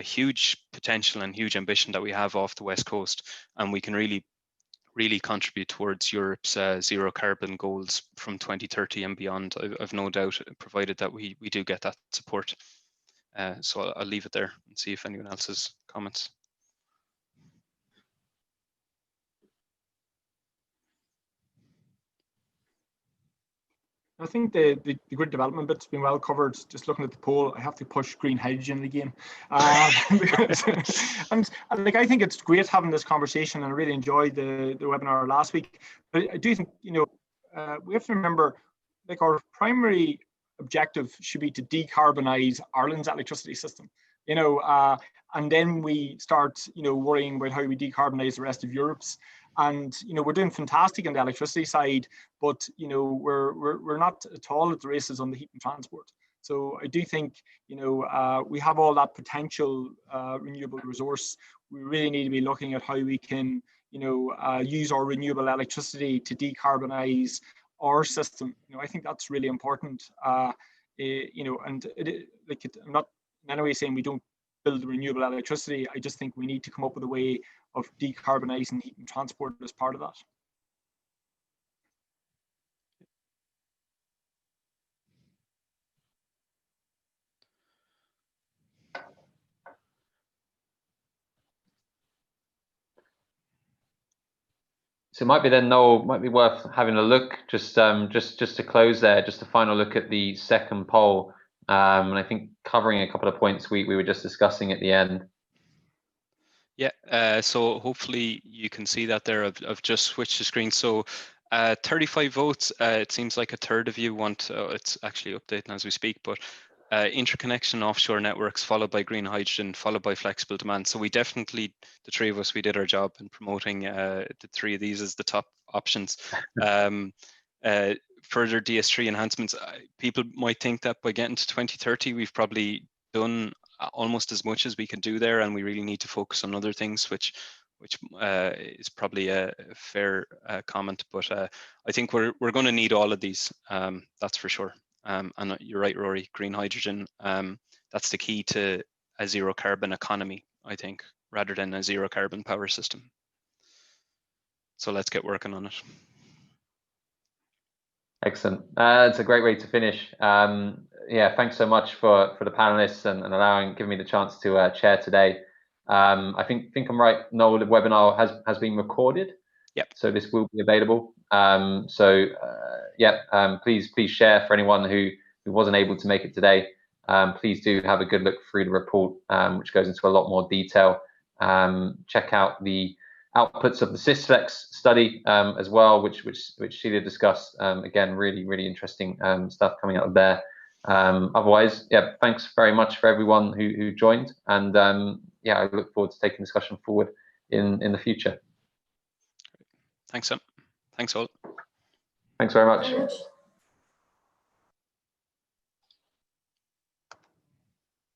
huge potential and huge ambition that we have off the West Coast. And we can really contribute towards Europe's zero carbon goals from 2030 and beyond. I've no doubt, provided that we do get that support. So I'll leave it there and see if anyone else has comments. I think the grid development bit's been well covered. Just looking at the poll, I have to push green hydrogen again. And like, I think it's great having this conversation, and I really enjoyed the webinar last week. But I do think, you know, we have to remember, like, our primary objective should be to decarbonize Ireland's electricity system. You know, and then we start, you know, worrying about how we decarbonize the rest of Europe's. And, you know, we're doing fantastic on the electricity side, but, you know, we're not at all at the races on the heat and transport. So I do think, you know, we have all that potential renewable resource. We really need to be looking at how we can, you know, use our renewable electricity to decarbonize our system. You know, I think that's really important. You know, and I'm not in any way saying we don't build renewable electricity. I just think we need to come up with a way of decarbonising heat and transport as part of that. So it might be then, Noel, might be worth having a look, just to close there, just a final look at the second poll, and I think covering a couple of points we were just discussing at the end. Yeah, so hopefully you can see that there. I've just switched the screen. So 35 votes, it seems like a third of you want, it's actually updating as we speak, but interconnection, offshore networks, followed by green hydrogen, followed by flexible demand. So we definitely, the three of us, we did our job in promoting the three of these as the top options. Further DS3 enhancements, people might think that by getting to 2030, we've probably done almost as much as we can do there, and we really need to focus on other things, which is probably a fair comment. But I think we're going to need all of these, that's for sure. And you're right, Rory, green hydrogen, that's the key to a zero carbon economy, I think, rather than a zero carbon power system. So let's get working on it. Excellent. It's a great way to finish. Yeah, thanks so much for the panelists and giving me the chance to chair today. I think I'm right, Noel, the webinar has been recorded. Yep. So this will be available. Please share for anyone who wasn't able to make it today. Please do have a good look through the report, which goes into a lot more detail. Check out the outputs of the SysFlex study as well, which Sheila discussed. Again, really interesting stuff coming out of there. Otherwise, yeah, thanks very much for everyone who joined, and yeah, I look forward to taking the discussion forward in the future. Thanks, Sam. Thanks all. Thanks very much.